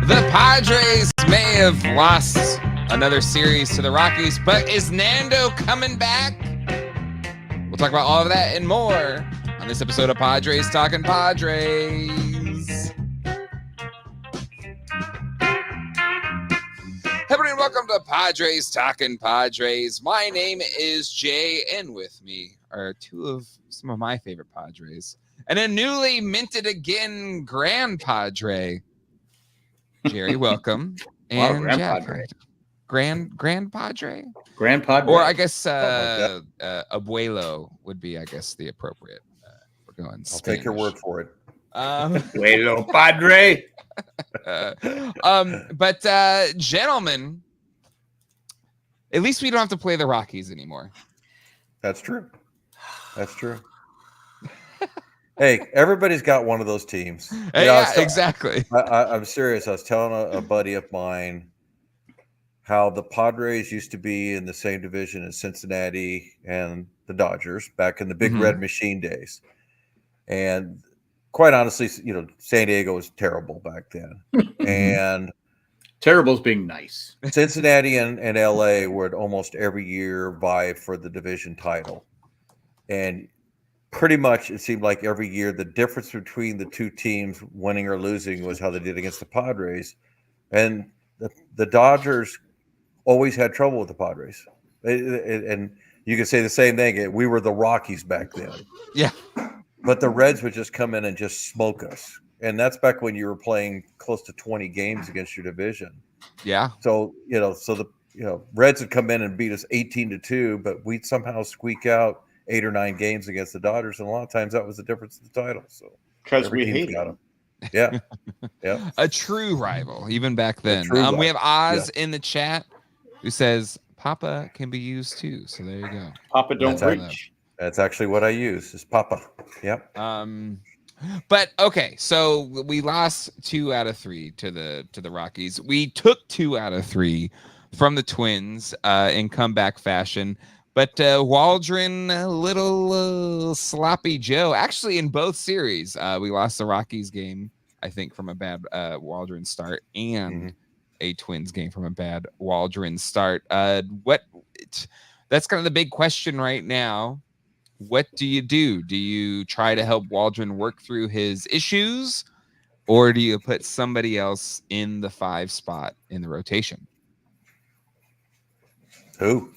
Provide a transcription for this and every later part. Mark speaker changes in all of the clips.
Speaker 1: The Padres may have lost another series to the Rockies, but is Nando coming back? We'll talk about all of that and more on this episode of Padres Talking Padres. Hey everybody, welcome to Padres Talking Padres. My name is Jay, and with me are some of my favorite Padres, and a newly minted again Grand Padre. Jerry, welcome. And
Speaker 2: Grand
Speaker 1: Jack,
Speaker 2: Padre.
Speaker 1: Grand Padre?
Speaker 2: Grand Padre.
Speaker 1: Or I guess abuelo would be, I guess, the appropriate. We're going
Speaker 3: I'll take your word for it.
Speaker 2: Abuelo Padre.
Speaker 1: But gentlemen, at least we don't have to play the Rockies anymore.
Speaker 3: That's true. That's true. Hey, everybody's got one of those teams.
Speaker 1: Exactly.
Speaker 3: I'm serious. I was telling a buddy of mine how the Padres used to be in the same division as Cincinnati and the Dodgers back in the Big Red Machine days. And quite honestly, San Diego was terrible back then. And
Speaker 2: terrible's being nice.
Speaker 3: Cincinnati and LA would almost every year vie for the division title. And pretty much it seemed like every year the difference between the two teams winning or losing was how they did against the Padres. And the Dodgers always had trouble with the Padres. And you could say the same thing. We were the Rockies back then.
Speaker 1: Yeah.
Speaker 3: But the Reds would just come in and just smoke us. And that's back when you were playing close to 20 games against your division.
Speaker 1: Yeah.
Speaker 3: So, the Reds would come in and beat us 18-2, but we'd somehow squeak out 8 or 9 games against the Dodgers, and a lot of times that was the difference in the title. So
Speaker 2: because we hate them.
Speaker 3: Yeah. Yeah.
Speaker 1: A true rival, even back then. We have Oz in the chat who says Papa can be used too. So there you go.
Speaker 2: Papa don't preach.
Speaker 3: That's actually what I use is Papa. Yep.
Speaker 1: But okay, so we lost 2 out of 3 to the Rockies. We took 2 out of 3 from the Twins in comeback fashion. But Waldron, a little sloppy Joe. Actually, in both series, we lost the Rockies game, I think, from a bad Waldron start, and a Twins game from a bad Waldron start. That's kind of the big question right now. What do you do? Do you try to help Waldron work through his issues, or do you put somebody else in the 5 spot in the rotation?
Speaker 3: Who?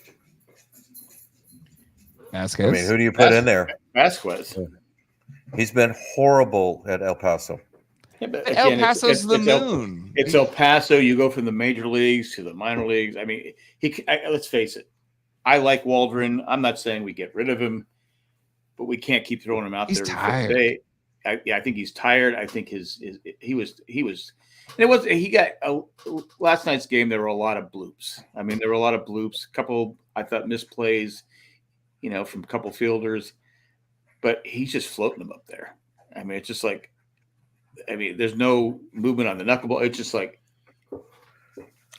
Speaker 1: Vasquez.
Speaker 3: I mean, who do you put in there?
Speaker 2: Vasquez.
Speaker 3: He's been horrible at El Paso.
Speaker 2: Yeah, but
Speaker 1: again, El Paso's the moon.
Speaker 2: It's El Paso. You go from the major leagues to the minor leagues. I mean, let's face it. I like Waldron. I'm not saying we get rid of him, but we can't keep throwing him out there.
Speaker 1: He's tired.
Speaker 2: I think he's tired. I think he was. And it was he got last night's game. There were a lot of bloops. I mean, there were a lot of bloops. A couple I thought misplays. From a couple fielders, but he's just floating them up there. I mean, it's just like, there's no movement on the knuckleball. It's just like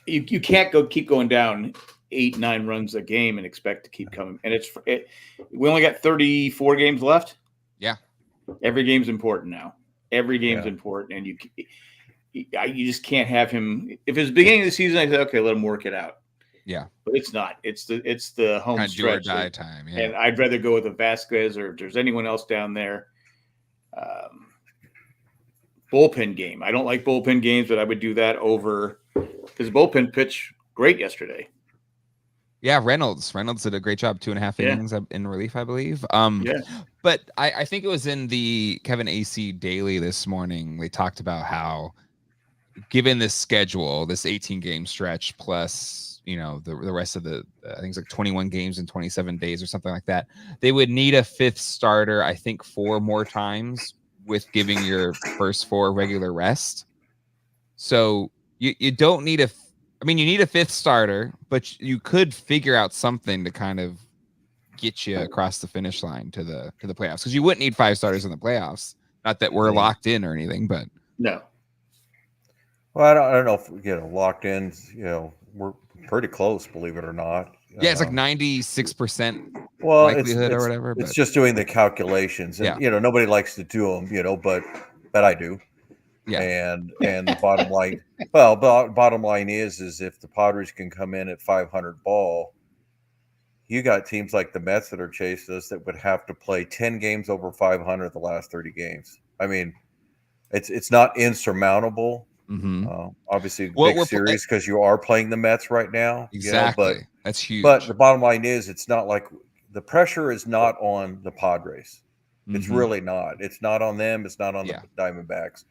Speaker 2: you can't keep going down 8-9 runs a game and expect to keep coming. And we only got 34 games left.
Speaker 1: Yeah,
Speaker 2: every game's important now. Every game's important, and you just can't have him. If it's the beginning of the season, I say, okay, let him work it out.
Speaker 1: Yeah,
Speaker 2: but it's not. It's the home
Speaker 1: kind of
Speaker 2: stretch
Speaker 1: do or die time. Yeah,
Speaker 2: and I'd rather go with a Vasquez, or if there's anyone else down there. Bullpen game. I don't like bullpen games, but I would do that over because bullpen pitch great yesterday.
Speaker 1: Yeah, Reynolds did a great job. 2.5 innings in relief, I believe. But I think it was in the Kevin AC Daily this morning. They talked about how, given this schedule, this 18-game stretch plus the rest of the I think it's like 21 games in 27 days or something like that, they would need a 5th starter, I think 4 more times, with giving your first 4 regular rest. So you don't need you need a 5th starter, but you could figure out something to kind of get you across the finish line to the playoffs, because you wouldn't need 5 starters in the playoffs. Not that we're locked in or anything, but
Speaker 2: no.
Speaker 3: Well, I don't know if locked in. We're pretty close, believe it or not.
Speaker 1: Yeah, it's like 96% likelihood or whatever.
Speaker 3: It's just doing the calculations, and nobody likes to do them, but I do.
Speaker 1: Yeah.
Speaker 3: And the bottom line, well, bottom line is if the Padres can come in at 500 ball, you got teams like the Mets that are chasing us that would have to play 10 games over 500 the last 30 games. I mean, it's not insurmountable. Obviously, big series because you are playing the Mets right now.
Speaker 1: Exactly.
Speaker 3: You know,
Speaker 1: that's huge.
Speaker 3: But the bottom line is, it's not like the pressure is not on the Padres. It's really not. It's not on them. It's not on the Diamondbacks.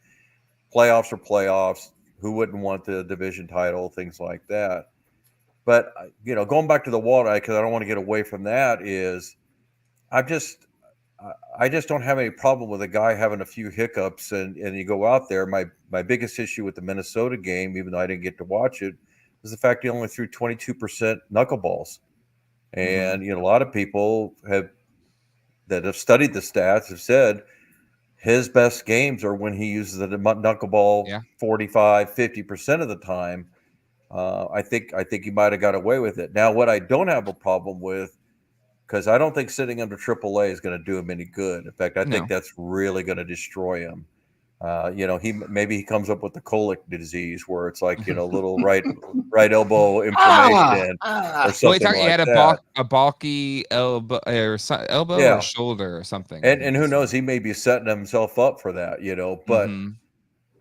Speaker 3: Playoffs are playoffs. Who wouldn't want the division title? Things like that. But going back to the water, because I don't want to get away from that, is I just don't have any problem with a guy having a few hiccups and you go out there. My biggest issue with the Minnesota game, even though I didn't get to watch it, was the fact he only threw 22% knuckleballs. And a lot of people that have studied the stats have said his best games are when he uses the knuckleball 45-50% of the time. I think he might have got away with it. Now, what I don't have a problem with, because I don't think sitting under AAA is going to do him any good. In fact, I think that's really going to destroy him. He comes up with the colic disease where it's like little right elbow inflammation or something like
Speaker 1: he had
Speaker 3: that.
Speaker 1: a bulky elbow or shoulder or something.
Speaker 3: And who knows? He may be setting himself up for that. But.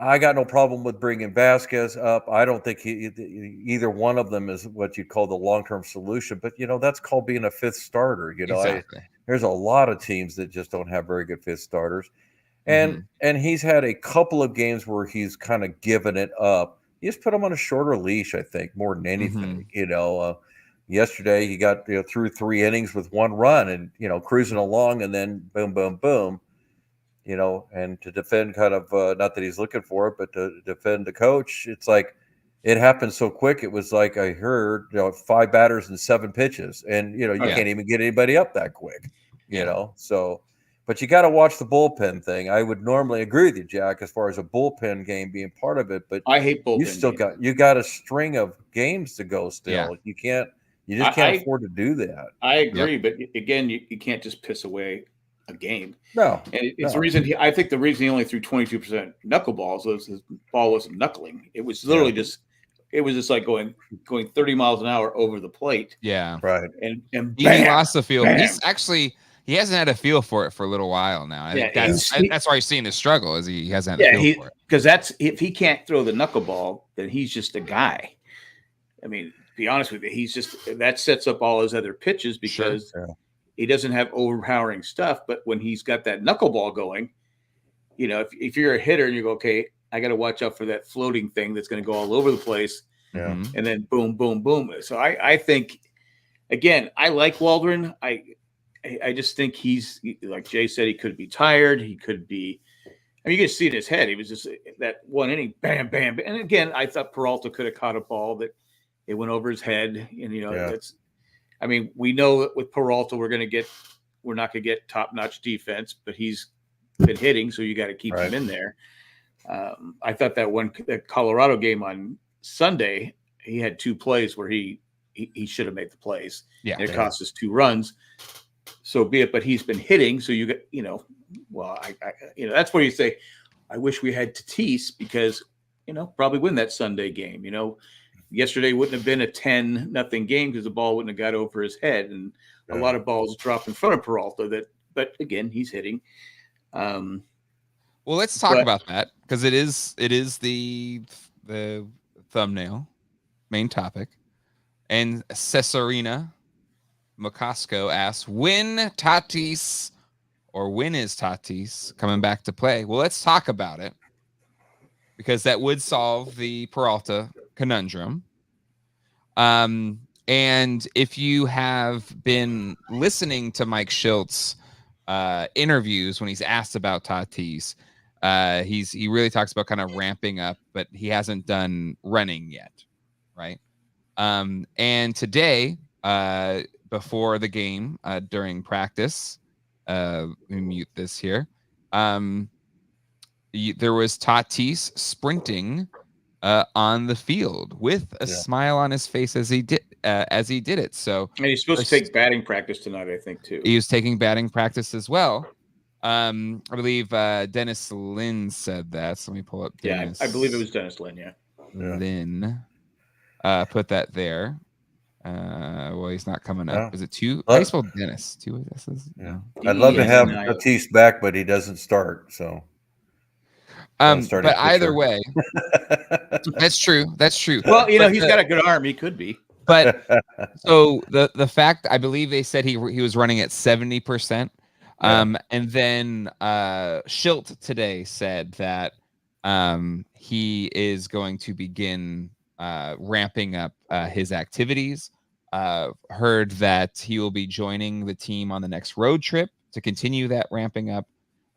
Speaker 3: I got no problem with bringing Vasquez up. I don't think either one of them is what you'd call the long-term solution. But, that's called being a fifth starter.
Speaker 1: Exactly.
Speaker 3: There's a lot of teams that just don't have very good fifth starters. And he's had a couple of games where he's kind of given it up. You just put him on a shorter leash, I think, more than anything. Yesterday he got through 3 innings with 1 run and, cruising along, and then boom, boom, boom. And to defend kind of, not that he's looking for it, but to defend the coach, it's like it happened so quick. It was like I heard, 5 batters and 7 pitches, and you can't even get anybody up that quick, So, but you got to watch the bullpen thing. I would normally agree with you, Jack, as far as a bullpen game being part of it, but
Speaker 2: I hate bullpen.
Speaker 3: You got a string of games to go still.
Speaker 1: Yeah.
Speaker 3: You just can't afford to do that.
Speaker 2: I agree, but again, you can't just piss away a game.
Speaker 3: No,
Speaker 2: and it's the reason I think the reason he only threw 22% knuckleballs was his ball wasn't knuckling. It was literally just like going 30 miles an hour over the plate.
Speaker 1: Yeah,
Speaker 3: right.
Speaker 2: And
Speaker 1: he lost the feel. He hasn't had a feel for it for a little while now. That's why you're seeing the struggle. Is he hasn't had a feel for it?
Speaker 2: Because if he can't throw the knuckleball, then he's just a guy. I mean, to be honest with you, that sets up all his other pitches because. Sure. He doesn't have overpowering stuff, but when he's got that knuckleball going, if you're a hitter and you go, okay, I got to watch out for that floating thing that's going to go all over the place.
Speaker 3: Yeah.
Speaker 2: And then boom, boom, boom. So I think, again, I like Waldron. I just think he's, like Jay said, he could be tired. He could be, you can see in his head. He was just that 1 inning, bam, bam. And again, I thought Peralta could have caught a ball that it went over his head. And, that's, we know that with Peralta, we're not going to get top-notch defense, but he's been hitting, so you got to keep him in there. I thought that Colorado game on Sunday, he had 2 plays where he should have made the plays.
Speaker 1: Yeah,
Speaker 2: and it cost us 2 runs. So be it, but he's been hitting, so you get, that's where you say, I wish we had Tatis because, probably win that Sunday game, Yesterday wouldn't have been a 10-0 game because the ball wouldn't have got over his head, and a lot of balls drop in front of Peralta. But again, he's hitting.
Speaker 1: Well, let's talk about that because it is the thumbnail, main topic. And Cesarina Macasco asks, when is Tatis coming back to play? Well, let's talk about it because that would solve the Peralta conundrum. And if you have been listening to Mike Schiltz interviews when he's asked about Tatis, he really talks about kind of ramping up, but he hasn't done running yet, right? And today, before the game, during practice, let me mute this here. There was Tatis sprinting on the field with a smile on his face as he did it. So,
Speaker 2: and he's supposed to take batting practice tonight, I think, too.
Speaker 1: He was taking batting practice as well. I believe Dennis Lynn said that. So let me pull up Dennis.
Speaker 2: Yeah, I believe it was Dennis Lynn. Yeah.
Speaker 1: Lynn. Put that there. Well, he's not coming up.
Speaker 3: Yeah.
Speaker 1: Is it two? How do you spell Dennis? Two S's?
Speaker 3: Yeah.
Speaker 1: No.
Speaker 3: I'd love to have Tatis back, but he doesn't start. So.
Speaker 1: But either way, that's true. That's true.
Speaker 2: Well, he's got a good arm. He could be.
Speaker 1: But so the fact, I believe they said he was running at 70%. And then Schilt today said that he is going to begin ramping up his activities. Heard that he will be joining the team on the next road trip to continue that ramping up.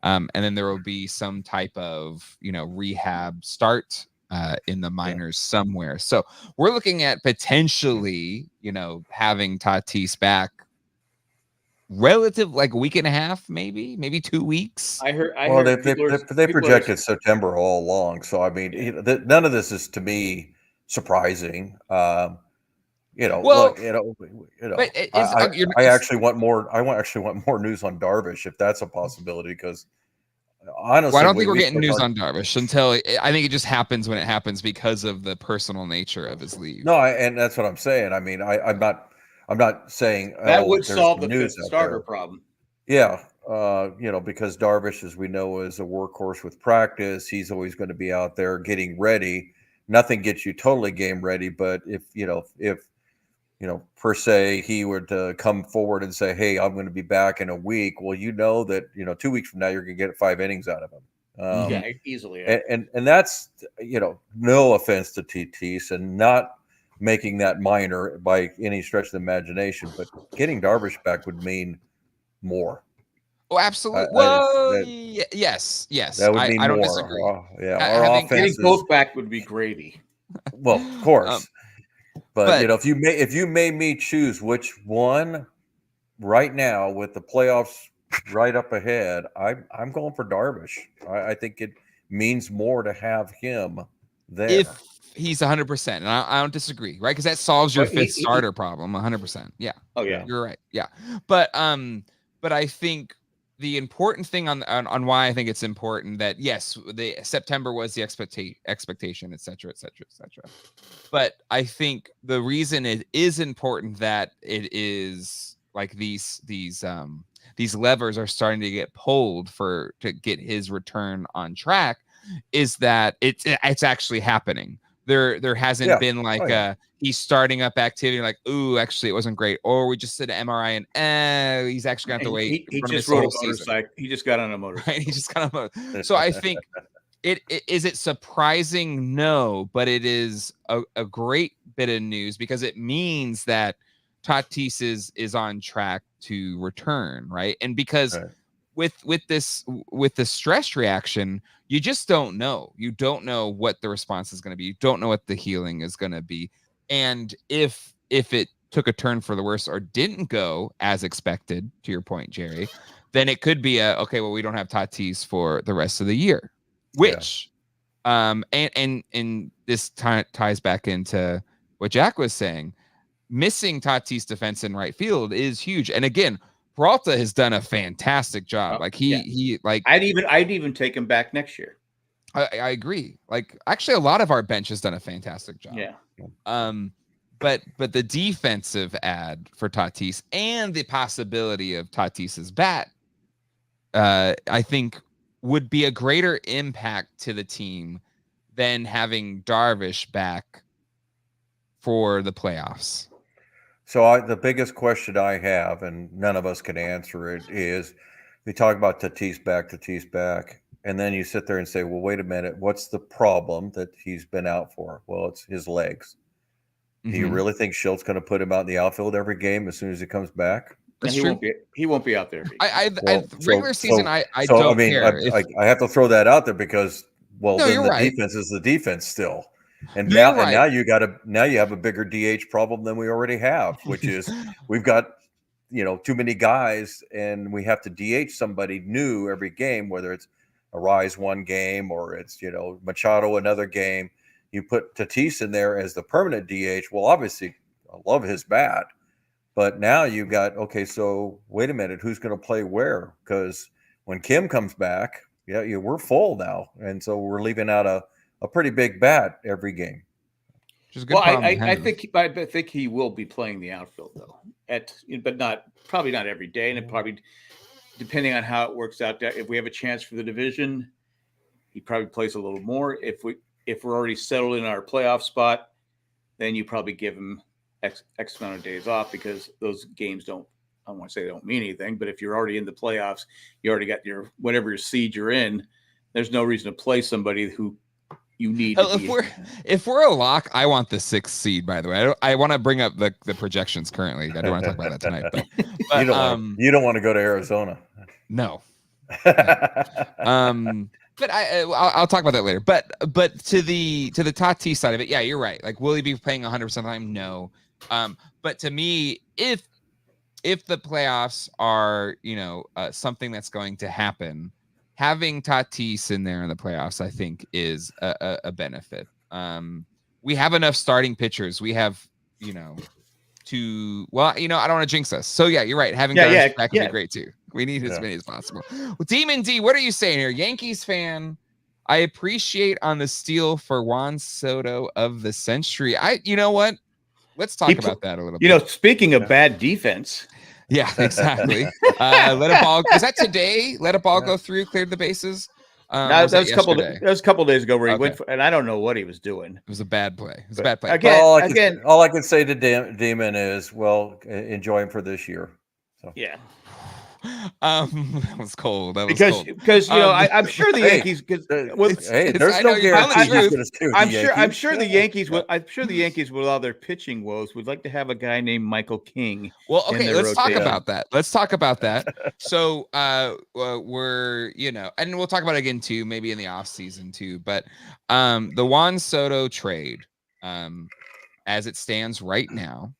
Speaker 1: And then there will be some type of, rehab start in the minors somewhere. So we're looking at potentially, having Tatis back relative like a week and a half, maybe 2 weeks.
Speaker 2: I heard
Speaker 3: they projected September all along. So, I mean, none of this is to me surprising. I actually want more. I actually want more news on Darvish if that's a possibility, because honestly,
Speaker 1: I don't think we're getting news on Darvish until I think it just happens when it happens because of the personal nature of his leave.
Speaker 3: No, and that's what I'm saying. I mean, I'm not saying
Speaker 2: that would solve the fifth starter problem.
Speaker 3: Yeah, because Darvish, as we know, is a workhorse with practice. He's always going to be out there getting ready. Nothing gets you totally game ready, but if per se, he were to come forward and say, "Hey, I'm going to be back in a week," well, that 2 weeks from now you're going to get 5 innings out of him.
Speaker 2: Easily.
Speaker 3: Yeah. And that's no offense to Tatis, and not making that minor by any stretch of the imagination, but getting Darvish back would mean more.
Speaker 1: Oh, absolutely. Yes.
Speaker 3: That would mean
Speaker 1: I don't
Speaker 3: more.
Speaker 1: disagree.
Speaker 3: Our offense,
Speaker 2: getting both back would be gravy.
Speaker 3: Well, of course. But if you made me choose which one right now with the playoffs right up ahead, I'm going for Darvish. I think it means more to have him there.
Speaker 1: If he's 100%, and I don't disagree, right? Because that solves your fifth starter problem 100%. Yeah.
Speaker 2: Oh yeah,
Speaker 1: you're right. Yeah, but I think the important thing on why I think it's important that yes, the September was the expectation, et cetera, et cetera, et cetera. But I think the reason it is important that it is like these levers are starting to get pulled to get his return on track is that it's actually happening. There hasn't been like he's starting up activity like, ooh, actually it wasn't great, or we just did an MRI and he's actually going to have to wait.
Speaker 2: He just rode a motorcycle. He just got on a motorcycle.
Speaker 1: Right? He just got on a motorcycle. So I think is it surprising? No, but it is a great bit of news because it means that Tatis is on track to return, right? And because with the stress reaction, you just don't know. You don't know what the response is going to be. You don't know what the healing is going to be. And if it took a turn for the worse or didn't go as expected, to your point, Jerry, then it could be okay, well, we don't have Tatis for the rest of the year, which and this ties back into what Jack was saying. Missing Tatis defense in right field is huge. And again, Peralta has done a fantastic job. I'd
Speaker 2: even take him back next year.
Speaker 1: I agree. Like actually a lot of our bench has done a fantastic job.
Speaker 2: Yeah.
Speaker 1: But the defensive ad for Tatis and the possibility of Tatis's bat, I think would be a greater impact to the team than having Darvish back for the playoffs.
Speaker 3: So the biggest question I have, and none of us can answer it, is we talk about Tatis back, and then you sit there and say, well, wait a minute, what's the problem that he's been out for? Well, it's his legs. Mm-hmm. Do you really think Schilt's going to put him out in the outfield every game as soon as he comes back?
Speaker 2: He won't be out there.
Speaker 1: Regular season, I don't care.
Speaker 3: I have to throw that out there because, defense is the defense still. And now you have a bigger DH problem than we already have, which is we've got too many guys, and we have to DH somebody new every game, whether it's Arise one game or it's Machado another game. You put Tatis in there as the permanent DH. Well, obviously, I love his bat, but now you've got so wait a minute, who's going to play where? Because when Kim comes back, we're full now, and so we're leaving out a pretty big bat every game.
Speaker 1: Which is a good problem to have.
Speaker 2: I think he will be playing the outfield though, but probably not every day, and it probably depending on how it works out. If we have a chance for the division, he probably plays a little more. If we're already settled in our playoff spot, then you probably give him X amount of days off because those games don't. I don't want to say they don't mean anything, but if you're already in the playoffs, you already got your whatever seed you're in. There's no reason to play somebody who you need.
Speaker 1: If we're a lock, I want the 6th seed. By the way, I want to bring up the projections currently. I don't want to talk about that tonight. But
Speaker 3: you don't want to go to Arizona.
Speaker 1: No. But I'll talk about that later. But to the Tatis side of it, yeah, you're right. Like, will he be playing 100% of the time? No. But to me, if the playoffs are something that's going to happen, having Tatis in there in the playoffs, I think, is a benefit. We have enough starting pitchers. We have I don't want to jinx us. So yeah, you're right. Having guys back would be great too. We need as many as possible. Well, Demon D, what are you saying here? Yankees fan, I appreciate on the steal for Juan Soto of the century. You know what? Let's talk about that a little bit.
Speaker 2: Speaking of bad defense.
Speaker 1: Yeah, exactly. Let a ball. Was that today? Let a ball go through, cleared the bases.
Speaker 2: That was a couple of days ago where he went for, and I don't know what he was doing.
Speaker 1: It was a bad play. It was a bad play.
Speaker 2: Again,
Speaker 3: all I can say to Demon is, enjoy him for this year. So.
Speaker 2: Yeah.
Speaker 1: That was cold.
Speaker 2: Because I'm sure the Yankees.
Speaker 3: There's no guarantee.
Speaker 2: I'm sure the Yankees. I'm sure the Yankees, with all their pitching woes, would like to have a guy named Michael King.
Speaker 1: Well, okay, let's talk about that. So, we're and we'll talk about it again too, maybe in the off season too. But the Juan Soto trade, as it stands right now.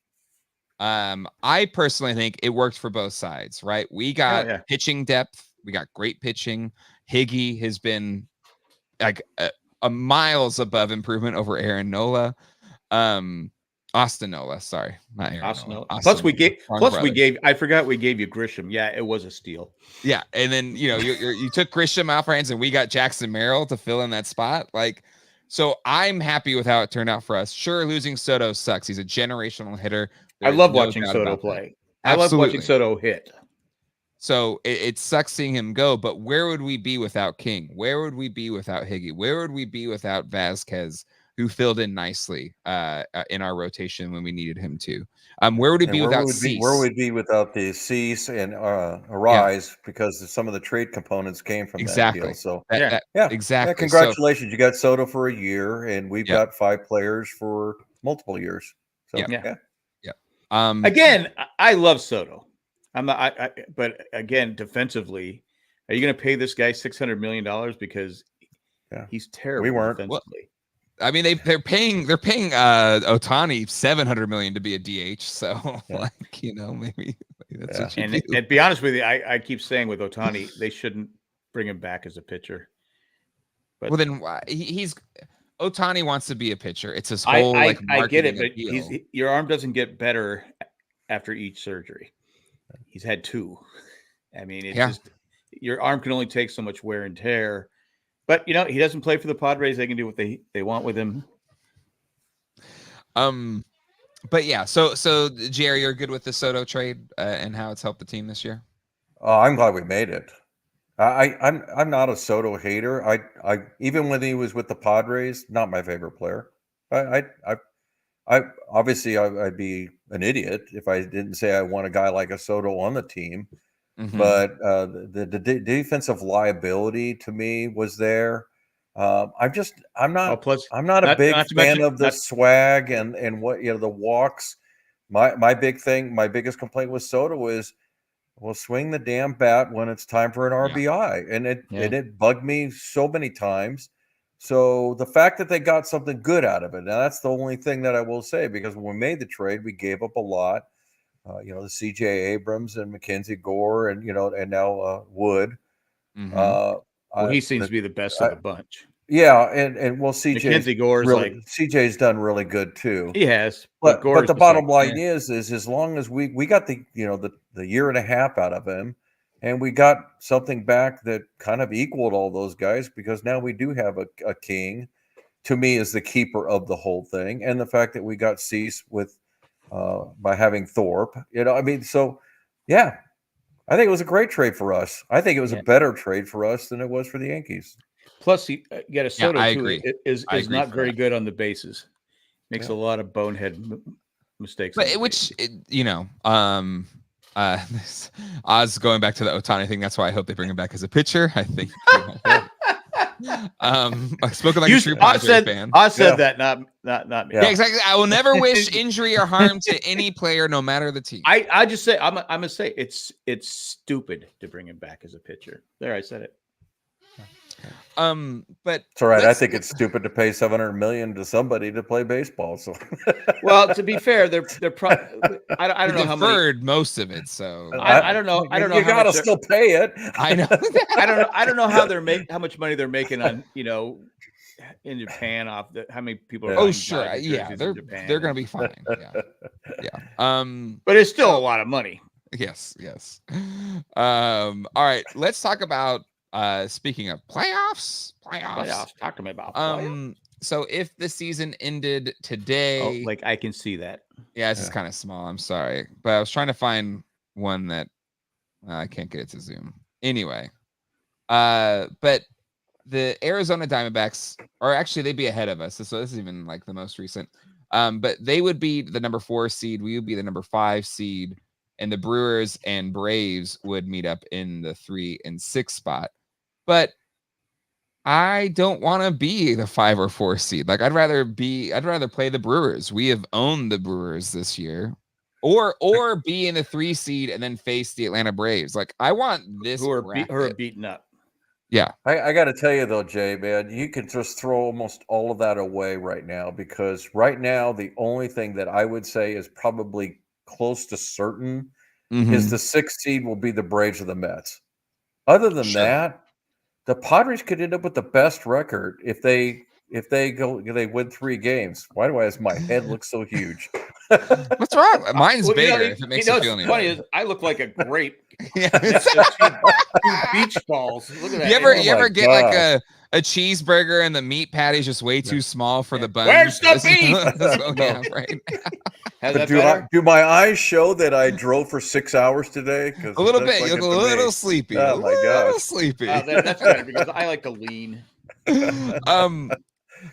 Speaker 1: I personally think it worked for both sides, right? We got pitching depth. We got great pitching. Higgy has been like a miles above improvement over Aaron Nola. Austin Nola, sorry, not Aaron
Speaker 2: Austin
Speaker 1: Nola.
Speaker 2: Plus we gave I forgot we gave you Grisham. Yeah, it was a steal.
Speaker 1: Yeah, and then you took Grisham off our hands and we got Jackson Merrill to fill in that spot. So I'm happy with how it turned out for us. Sure, losing Soto sucks. He's a generational hitter.
Speaker 2: I love watching Soto play. I love watching Soto hit.
Speaker 1: So it sucks seeing him go, but where would we be without King? Where would we be without Higgy? Where would we be without Vasquez, who filled in nicely in our rotation when we needed him to? Where would we be without Cease?
Speaker 3: Where would we be without the Cease and Arise because some of the trade components came from that deal. So
Speaker 1: exactly.
Speaker 3: Congratulations, you got Soto for a year, and we've got 5 players for multiple years. So
Speaker 2: again, I love Soto. But again, defensively, are you going to pay this guy $600 million because he's terrible?
Speaker 3: We weren't.
Speaker 2: Defensively.
Speaker 1: I mean, they're paying Ohtani $700 million to be a DH. So maybe that's what you do.
Speaker 2: And to be honest with you, I keep saying with Ohtani, they shouldn't bring him back as a pitcher. But
Speaker 1: then he's Ohtani wants to be a pitcher. It's his whole
Speaker 2: I get it, but your arm doesn't get better after each surgery. He's had 2. I mean, it's just your arm can only take so much wear and tear. But he doesn't play for the Padres. They can do what they want with him.
Speaker 1: But yeah, so Jerry, you're good with the Soto trade and how it's helped the team this year?
Speaker 3: Oh, I'm glad we made it. I'm not a Soto hater. I even when he was with the Padres, not my favorite player. I obviously I'd be an idiot if I didn't say I want a guy like a Soto on the team. Mm-hmm. But the defensive liability to me was there. I'm not a big fan of the swag and what the walks. My biggest complaint with Soto is, well, swing the damn bat when it's time for an RBI, and it bugged me so many times. So the fact that they got something good out of it, now that's the only thing that I will say, because when we made the trade, we gave up a lot. The C.J. Abrams and Mackenzie Gore and now Wood.
Speaker 2: Mm-hmm. He seems to be the best of the bunch.
Speaker 3: Yeah, and C.J.
Speaker 2: Mackenzie Gore's
Speaker 3: C.J.'s done really good too.
Speaker 2: He has,
Speaker 3: but the bottom line is as long as we got the year and a half out of him, And we got something back that kind of equaled all those guys because now we do have a king. To me, is the keeper of the whole thing, and the fact that we got Cease with by having Thorpe. I mean, so yeah, I think it was a great trade for us. I think it was a better trade for us than it was for the Yankees.
Speaker 2: Plus, you got a Soto
Speaker 1: I
Speaker 2: too.
Speaker 1: agree.
Speaker 2: Is not very good on the bases. Makes a lot of bonehead mistakes.
Speaker 1: But Oz going back to the Ohtani thing. That's why I hope they bring him back as a pitcher. I think. I spoken like a true Padres fan.
Speaker 2: I said that, not me.
Speaker 1: Yeah, exactly. I will never wish injury or harm to any player, no matter the team.
Speaker 2: I just say I'm gonna say it's stupid to bring him back as a pitcher. There, I said it.
Speaker 1: But
Speaker 3: it's all right. I think it's stupid to pay $700 million to somebody to play baseball. So,
Speaker 2: well, to be fair, they're probably I don't know how
Speaker 1: many most of it. So
Speaker 2: I don't know. I don't know.
Speaker 3: You gotta still pay it.
Speaker 1: I know.
Speaker 2: I don't know how how much money they're making on in Japan off how many people are.
Speaker 1: Oh sure, yeah, they're gonna be fine. Yeah.
Speaker 2: But it's still a lot of money.
Speaker 1: Yes. All right, let's talk about. Speaking of playoffs,
Speaker 2: talk to me about playoffs.
Speaker 1: So if the season ended today,
Speaker 2: I can see that.
Speaker 1: Yeah, this is kind of small. I'm sorry, but I was trying to find one that I can't get it to zoom. Anyway, but the Arizona Diamondbacks they'd be ahead of us. So this is even like the most recent. But they would be the number 4 seed. We would be the number 5 seed, and the Brewers and Braves would meet up in the 3 and 6 spot. But I don't want to be the 5 or 4 seed. Like I'd rather play the Brewers. We have owned the Brewers this year, or be in the 3 seed and then face the Atlanta Braves. Like I want this
Speaker 2: who are beaten up.
Speaker 1: Yeah,
Speaker 3: I got to tell you though, Jay, man, you can just throw almost all of that away right now because right now the only thing that I would say is probably close to certain is the 6th seed will be the Braves or the Mets. Other than that, the Padres could end up with the best record if they win 3 games. Why do my head look so huge?
Speaker 1: What's wrong? Mine's bigger. If it makes you feel any
Speaker 2: funny is I look like a grape.
Speaker 1: Yeah.
Speaker 2: Beach balls. Look at that.
Speaker 1: You ever get like a cheeseburger and the meat patty's just way too small for the bun?
Speaker 2: Where's the beef?
Speaker 1: That's what we have, right?
Speaker 3: Do my eyes show that I drove for 6 hours today?
Speaker 1: A little bit. You look a little sleepy.
Speaker 3: Oh my gosh,
Speaker 1: sleepy.
Speaker 2: That's better because I like to lean.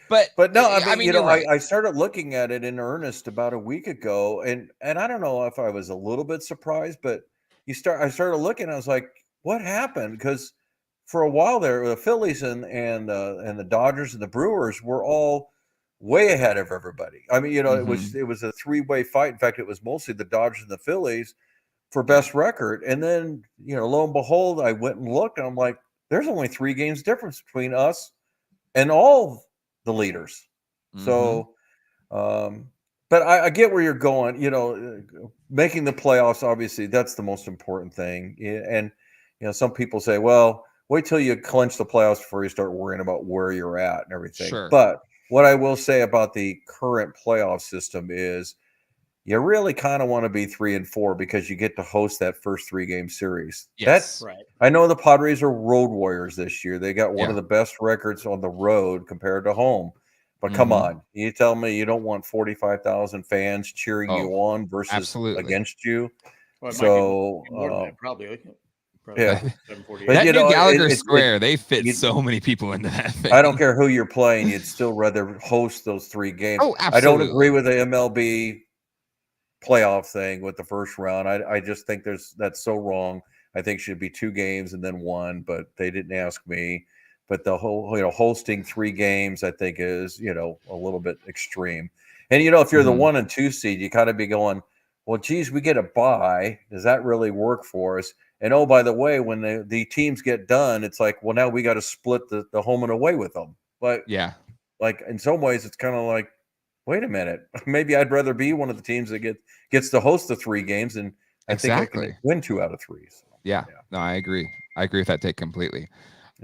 Speaker 3: But no, I mean right. I started looking at it in earnest about a week ago, and I don't know if I was a little bit surprised, but I started looking. I was like, what happened? Because for a while there, the Phillies and the Dodgers and the Brewers were all way ahead of everybody. I mean, it was a 3-way fight. In fact, it was mostly the Dodgers and the Phillies for best record. And then, lo and behold, I went and looked, and I'm like, there's only 3 games difference between us and all the leaders. So, but I get where you're going. Making the playoffs, obviously, that's the most important thing. And some people say, well, wait till you clinch the playoffs before you start worrying about where you're at and everything.
Speaker 1: Sure.
Speaker 3: But what I will say about the current playoff system is you really kind of want to be 3 and 4 because you get to host that first 3-game series.
Speaker 1: Yes,
Speaker 3: that's
Speaker 2: right.
Speaker 3: I know the Padres are road warriors this year. They got one of the best records on the road compared to home. But come on, you tell me you don't want 45,000 fans cheering you on versus against you.
Speaker 2: Well,
Speaker 3: so
Speaker 2: more than that, probably.
Speaker 3: Yeah,
Speaker 1: that new Gallagher Square, they fit so many people into that thing.
Speaker 3: I don't care who you're playing; you'd still rather host those 3 games.
Speaker 1: Oh, absolutely.
Speaker 3: I don't agree with the MLB playoff thing with the first round. I just think that's so wrong. I think it should be 2 games and then 1, but they didn't ask me. But the whole, hosting 3 games, I think is, a little bit extreme. And, if you're the 1 and 2 seed, you kind of be going, well, geez, we get a bye. Does that really work for us? And, oh, by the way, when the teams get done, it's like, well, now we got to split the home and away with them. But
Speaker 1: yeah,
Speaker 3: like in some ways, it's kind of like, wait a minute, maybe I'd rather be one of the teams that gets to host the 3 games, and I think I can win 2 out of 3. So,
Speaker 1: yeah, no, I agree. I agree with that take completely.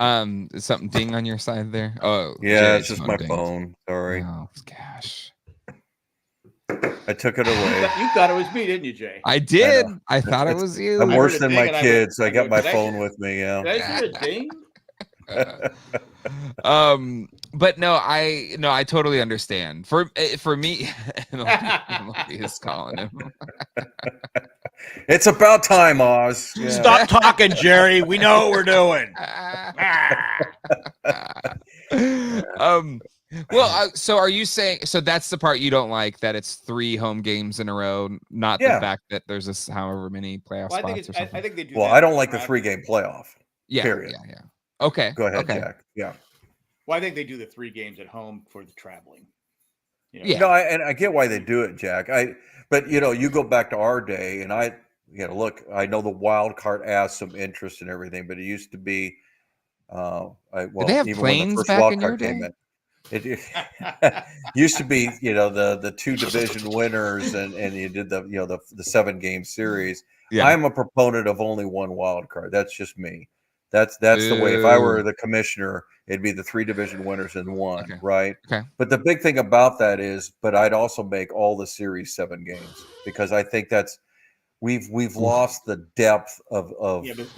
Speaker 1: Is something ding on your side there? Oh,
Speaker 3: yeah, it's just my phone. Sorry.
Speaker 1: Oh gosh.
Speaker 3: I took it away.
Speaker 2: You thought it was me, didn't you, Jay?
Speaker 1: I did. I thought it was you.
Speaker 3: I'm worse than my kids. So I got my phone with me. Yeah.
Speaker 2: Did I hear a ding?
Speaker 1: But no, I totally understand. For me, MLB is calling him.
Speaker 3: It's about time, Oz.
Speaker 4: Yeah. Stop talking, Jerry. We know what we're doing.
Speaker 1: Well, so are you saying? So that's the part you don't like, that it's 3 home games in a row, not the fact that there's this however many playoff spots or something.
Speaker 2: I think they do.
Speaker 3: Well, I don't like the 3-game playoff.
Speaker 1: Yeah.
Speaker 3: Period.
Speaker 1: Yeah. Okay.
Speaker 3: Go ahead, Jack. Yeah.
Speaker 2: Well, I think they do the 3 games at home for the traveling.
Speaker 3: You know? Yeah. No, and I get why they do it, Jack. But you go back to our day, and look, I know the wild card has some interest and everything, but it used to be,
Speaker 1: did they have
Speaker 3: even
Speaker 1: planes
Speaker 3: when the first
Speaker 1: back
Speaker 3: wild
Speaker 1: in your
Speaker 3: card
Speaker 1: day?
Speaker 3: came in, it used to be, the 2 division winners, and you did the 7-game series. Yeah. I'm a proponent of only 1 wild card. That's just me. That's the way. If I were the commissioner, it'd be the 3 division winners in 1, right? Okay. But the big thing about that is, I'd also make all the series 7 games, because I think that's we've lost the depth of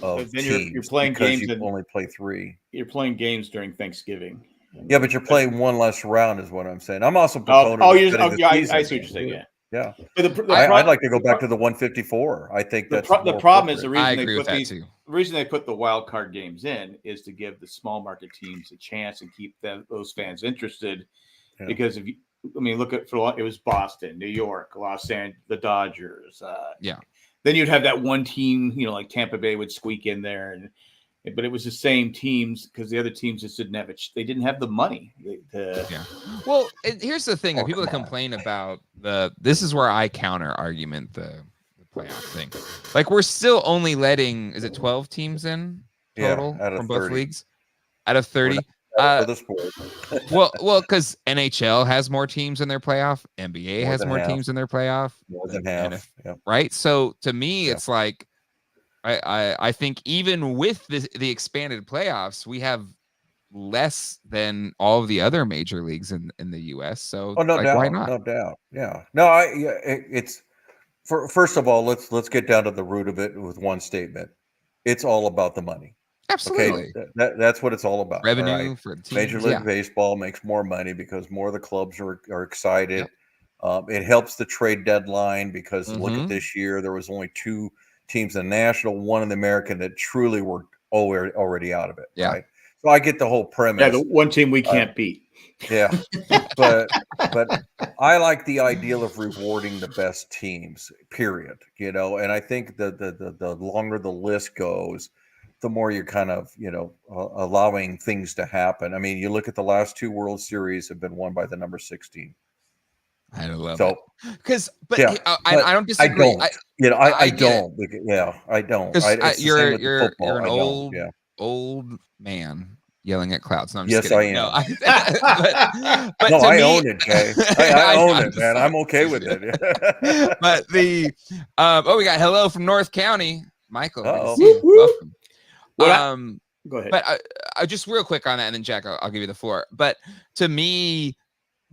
Speaker 3: but then
Speaker 2: teams. You're playing games.
Speaker 3: You only play 3.
Speaker 2: You're playing games during Thanksgiving.
Speaker 3: Yeah, but you're playing 1 less round, is what I'm saying. I'm also proponent.
Speaker 2: I see what you're saying. Yeah.
Speaker 3: Yeah, but I'd like to go back to the 154. I think that's
Speaker 2: the problem is the reason
Speaker 1: they put
Speaker 2: the reason they put the wild card games in is to give the small market teams a chance and keep those fans interested. Yeah. Because if you, look at it was Boston, New York, Los Angeles, the Dodgers. Then you'd have that one team, like Tampa Bay would squeak in there, but it was the same teams, because the other teams just didn't have it. They didn't have the money.
Speaker 1: Well, here's the thing: people that complain about this is where I counter argument the playoff thing. Like, we're still only letting 12 teams in total from both leagues out of 30. Well, because NHL has more teams in their playoff, NBA has more teams in their playoff,
Speaker 3: more than half,
Speaker 1: right? So to me, it's like, I think even with the expanded playoffs, we have less than all of the other major leagues in the U.S. So
Speaker 3: no doubt,
Speaker 1: why not?
Speaker 3: No doubt, yeah. No, it's first of all, let's get down to the root of it with one statement. It's all about the money.
Speaker 1: Absolutely,
Speaker 3: that's what it's all about.
Speaker 1: Revenue for teams.
Speaker 3: Major League Baseball makes more money because more of the clubs are excited. It helps the trade deadline, because look at this year, there was only 2 teams in the National, 1 in the American, that truly were already out of it.
Speaker 1: Yeah.
Speaker 3: Right. So I get the whole premise.
Speaker 2: Yeah, the one team we can't beat.
Speaker 3: Yeah. but I like the ideal of rewarding the best teams, period. And I think the longer the list goes, the more you're kind of, allowing things to happen. You look at the last 2 World Series have been won by the number 16.
Speaker 1: I love it. I don't
Speaker 3: I
Speaker 1: disagree.
Speaker 3: don't. I don't.
Speaker 1: You're an old man yelling at clouds. No, I'm just
Speaker 3: kidding.
Speaker 1: I am.
Speaker 3: No, I own it, Jay. I own it, man. I'm okay with it.
Speaker 1: But we got hello from North County, Michael. Welcome.
Speaker 2: Go ahead.
Speaker 1: But I just real quick on that, and then Jack, I'll give you the floor. But to me,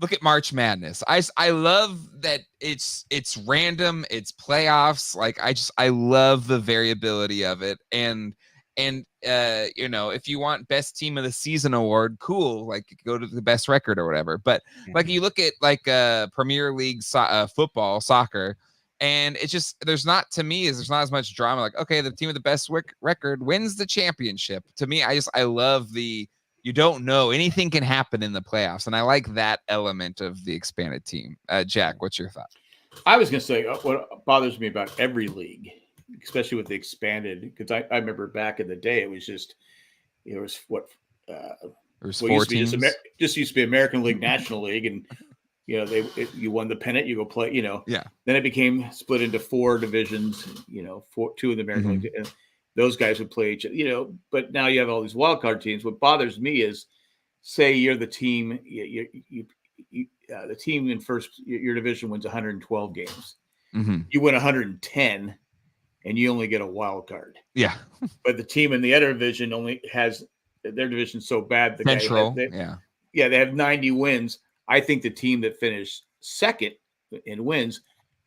Speaker 1: look at March Madness. I love that it's random, it's playoffs. Like, I love the variability of it. And if you want best team of the season award, cool, like go to the best record or whatever. But like, you look at like Premier League football, soccer, and it's just, there's not as much drama. Like, okay, the team with the best record wins the championship. To me, I love you don't know, anything can happen in the playoffs, and I like that element of the expanded team. Jack, what's your thought?
Speaker 2: I was going to say, what bothers me about every league, especially with the expanded, because I remember back in the day, it was
Speaker 1: 4 teams.
Speaker 2: Just used to be American League, National League, and you won the pennant, you go play. Then it became split into 4 divisions. 2 in the American League. And those guys would play each other, but now you have all these wild card teams. What bothers me is, say you're the team, the team in first, your division wins 112 games.
Speaker 1: Mm-hmm.
Speaker 2: You win 110 and you only get a wild card.
Speaker 1: Yeah.
Speaker 2: But the team in the other division only has their division so bad.
Speaker 1: Central.
Speaker 2: They have 90 wins. I think the team that finished second in wins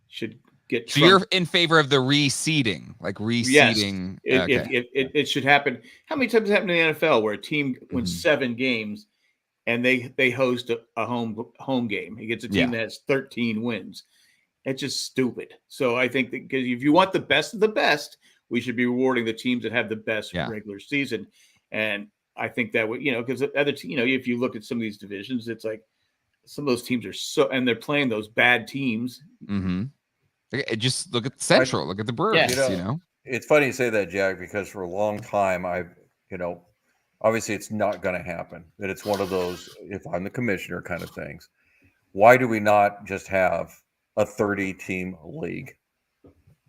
Speaker 2: should get.
Speaker 1: So you're in favor of the reseeding, like reseeding?
Speaker 2: Yes, it should happen. How many times has it happened in the NFL where a team wins 7 games and they host a home game against a team that has 13 wins? It's just stupid. So I think that because if you want the best of the best, we should be rewarding the teams that have the best regular season. And I think that would, because other, if you look at some of these divisions, it's like some of those teams are and they're playing those bad teams.
Speaker 1: Mm-hmm. Just look at Central, look at the Brewers,
Speaker 3: It's funny you say that, Jack, because for a long time, obviously it's not going to happen. That it's one of those, if I'm the commissioner kind of things. Why do we not just have a 30-team league?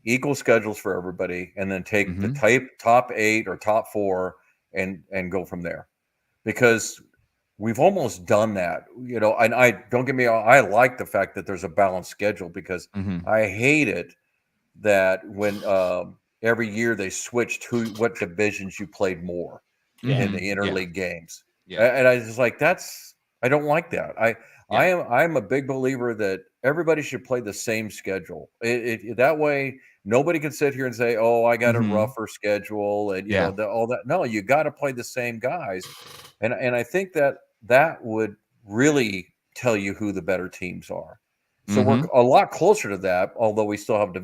Speaker 3: Equal schedules for everybody, and then take the top 8 or top 4 and go from there. Because we've almost done that, and I don't get me wrong, I like the fact that there's a balanced schedule because I hate it that when every year they switch to what divisions you played more in the interleague games. And I was like, I don't like that. I'm a big believer that everybody should play the same schedule. That way, nobody can sit here and say, "Oh, I got a rougher schedule," and all that. No, you got to play the same guys, and I think that would really tell you who the better teams are. So we're a lot closer to that, although we still have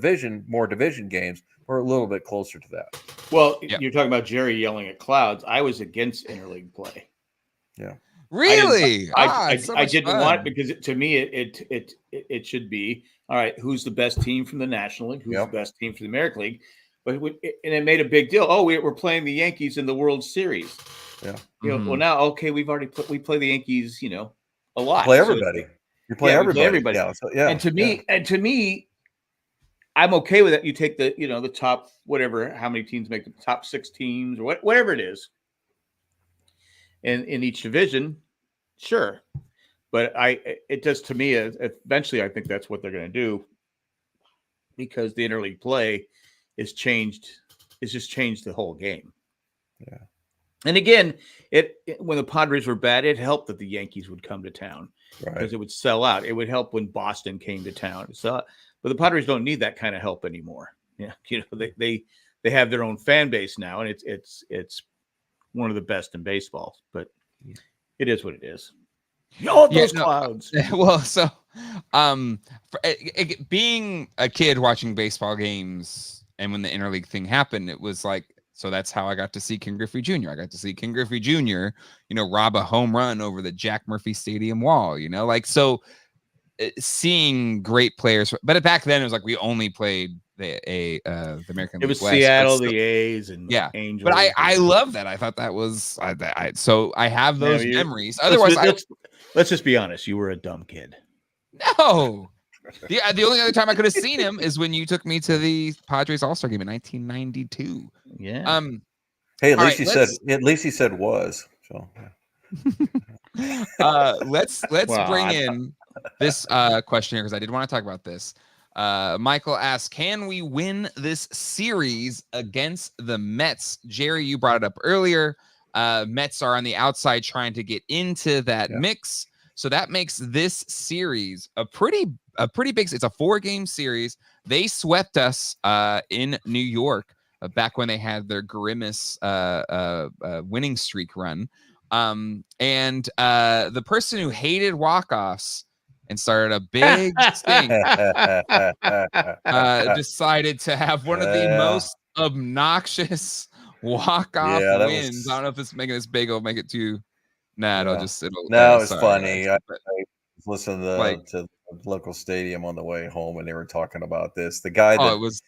Speaker 3: more division games. We're a little bit closer to that.
Speaker 2: Well, you're talking about Jerry yelling at clouds. I was against interleague play.
Speaker 3: Yeah.
Speaker 1: Really?
Speaker 2: I didn't want it because to me it should be all right. Who's the best team from the National League? Who's the best team from the American League? But it made a big deal. Oh, we're playing the Yankees in the World Series.
Speaker 3: Yeah.
Speaker 2: Well now we play the Yankees. A lot.
Speaker 3: Play everybody. You play everybody. Yeah.
Speaker 2: And to me, I'm okay with that. You take the top whatever, how many teams make the top 6 teams or whatever it is. In each division, sure, but it does to me. Eventually, I think that's what they're going to do because the interleague play is changed. It's just changed the whole game.
Speaker 3: Yeah.
Speaker 2: And again, when the Padres were bad, it helped that the Yankees would come to town because it would sell out. It would help when Boston came to town. So, but the Padres don't need that kind of help anymore. Yeah, they have their own fan base now, and it's one of the best in baseball, but it is what it is. Those clouds.
Speaker 1: Well, so being a kid watching baseball games, and when the interleague thing happened, it was like, so that's how I got to see Ken Griffey Jr. I got to see Ken Griffey Jr. Rob a home run over the Jack Murphy Stadium wall. So seeing great players, but back then it was like we only played the American League.
Speaker 2: It was
Speaker 1: West,
Speaker 2: Seattle, the A's, and Angels.
Speaker 1: But I love that. I thought that was so I have those memories. Otherwise,
Speaker 2: let's just be honest. You were a dumb kid.
Speaker 1: No. The only other time I could have seen him is when you took me to the Padres All-Star game in 1992.
Speaker 2: Yeah.
Speaker 3: Hey, at least he said was. So.
Speaker 1: Let's bring in this question here because I did want to talk about this. Michael asks, can we win this series against the Mets? Jerry, you brought it up earlier. Mets are on the outside trying to get into that mix. So that makes this series a pretty big. It's a 4-game series. They swept us in New York back when they had their grimace winning streak run. And the person who hated walk-offs and started a big stink decided to have one of the most obnoxious walk-off wins. I don't know if it's making this big. It'll make it too. Nah, it's
Speaker 3: funny. I listened to the local stadium on the way home, and they were talking about this. The guy that
Speaker 1: it was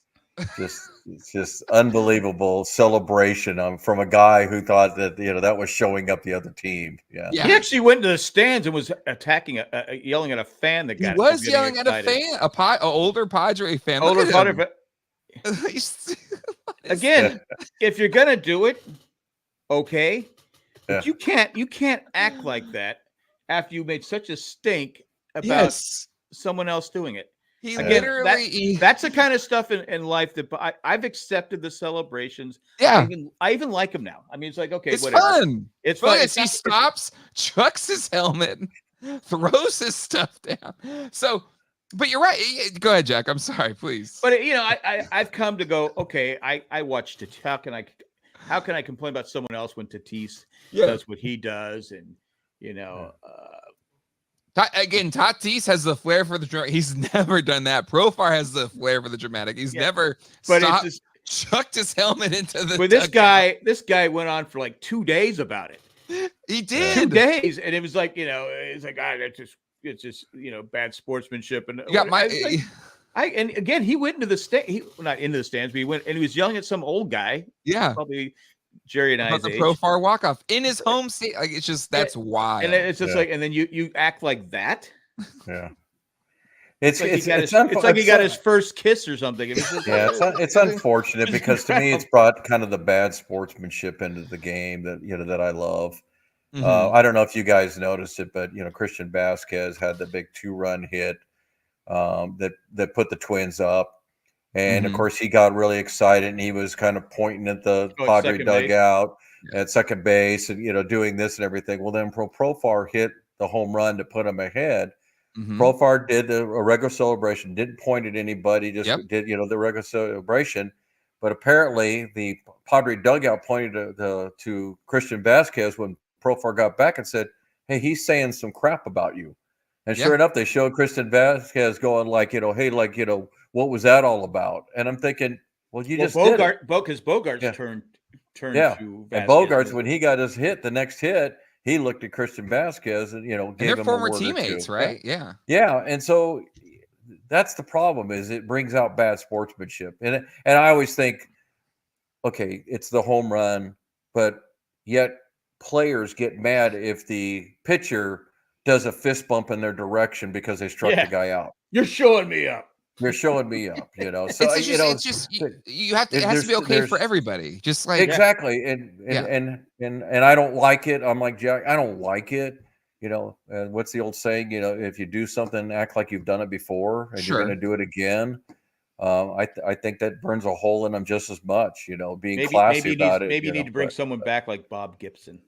Speaker 3: just unbelievable celebration from a guy who thought that that was showing up the other team. Yeah.
Speaker 2: He actually went to the stands and was attacking, yelling at a fan. That
Speaker 1: he was yelling at a fan, an older Padre fan.
Speaker 2: Older Padre fan. Again, if you're gonna do it, okay. But you can't act like that after you made such a stink about someone else doing it.
Speaker 1: He literally
Speaker 2: that's the kind of stuff in life that I've accepted the celebrations.
Speaker 1: Yeah.
Speaker 2: I even like them now. I mean, it's like, okay,
Speaker 1: it's
Speaker 2: whatever.
Speaker 1: Fun.
Speaker 2: It's fun.
Speaker 1: He stops, chucks his helmet, throws his stuff down. So But you're right. Go ahead, Jack. I'm sorry, please.
Speaker 2: But I've come to go. Okay, I watched it. How can I complain about someone else when Tatis does what he does? And
Speaker 1: again, Tatis has the flair for the dramatic. He's never done that. Profar has the flair for the dramatic. He's never chucked his helmet into the.
Speaker 2: But this guy went on for like 2 days about it.
Speaker 1: He did
Speaker 2: 2 days, and it was like it's like it's just bad sportsmanship. And and again, he went into the stand. Not into the stands, but he went and he was yelling at some old guy.
Speaker 1: Yeah,
Speaker 2: probably Jerry and I.
Speaker 1: About the Profar walk-off in his home state. Like it's just that's wild.
Speaker 2: And it's just like, and then you act like that.
Speaker 3: Yeah.
Speaker 2: It's like he got his first kiss or something.
Speaker 3: It's unfortunate because to me it's brought kind of the bad sportsmanship into the game that I love. Mm-hmm. I don't know if you guys noticed it, but Christian Vasquez had the big 2-run hit that put the Twins up, and of course he got really excited and he was kind of pointing at the Padre dugout at second base and doing this and everything. Well, then Profar hit the home run to put him ahead. Mm-hmm. Profar did a regular celebration, didn't point at anybody, just did the regular celebration. But apparently the Padre dugout pointed to Christian Vasquez when Profar got back and said, "Hey, he's saying some crap about you." And sure enough, they showed Christian Vasquez going like, "Hey, like, what was that all about?" And I'm thinking, well, just
Speaker 2: Bogarts turned to Vasquez.
Speaker 3: And Bogarts, when he got his hit, the next hit, he looked at Christian Vasquez and gave him
Speaker 1: former teammates, right? Yeah.
Speaker 3: And so that's the problem, is it brings out bad sportsmanship. And I always think, okay, it's the home run, but yet players get mad if the pitcher does a fist bump in their direction because they struck the guy out.
Speaker 2: You're showing me up.
Speaker 3: You're showing me up, So
Speaker 1: it's just you have to. It has to be okay for everybody. Just like
Speaker 3: exactly, and I don't like it. I'm like Jack. I don't like it. And what's the old saying? If you do something, act like you've done it before, and you're going to do it again. I think that burns a hole in them just as much. Being classy about it.
Speaker 2: Maybe you need to bring someone back like Bob Gibson.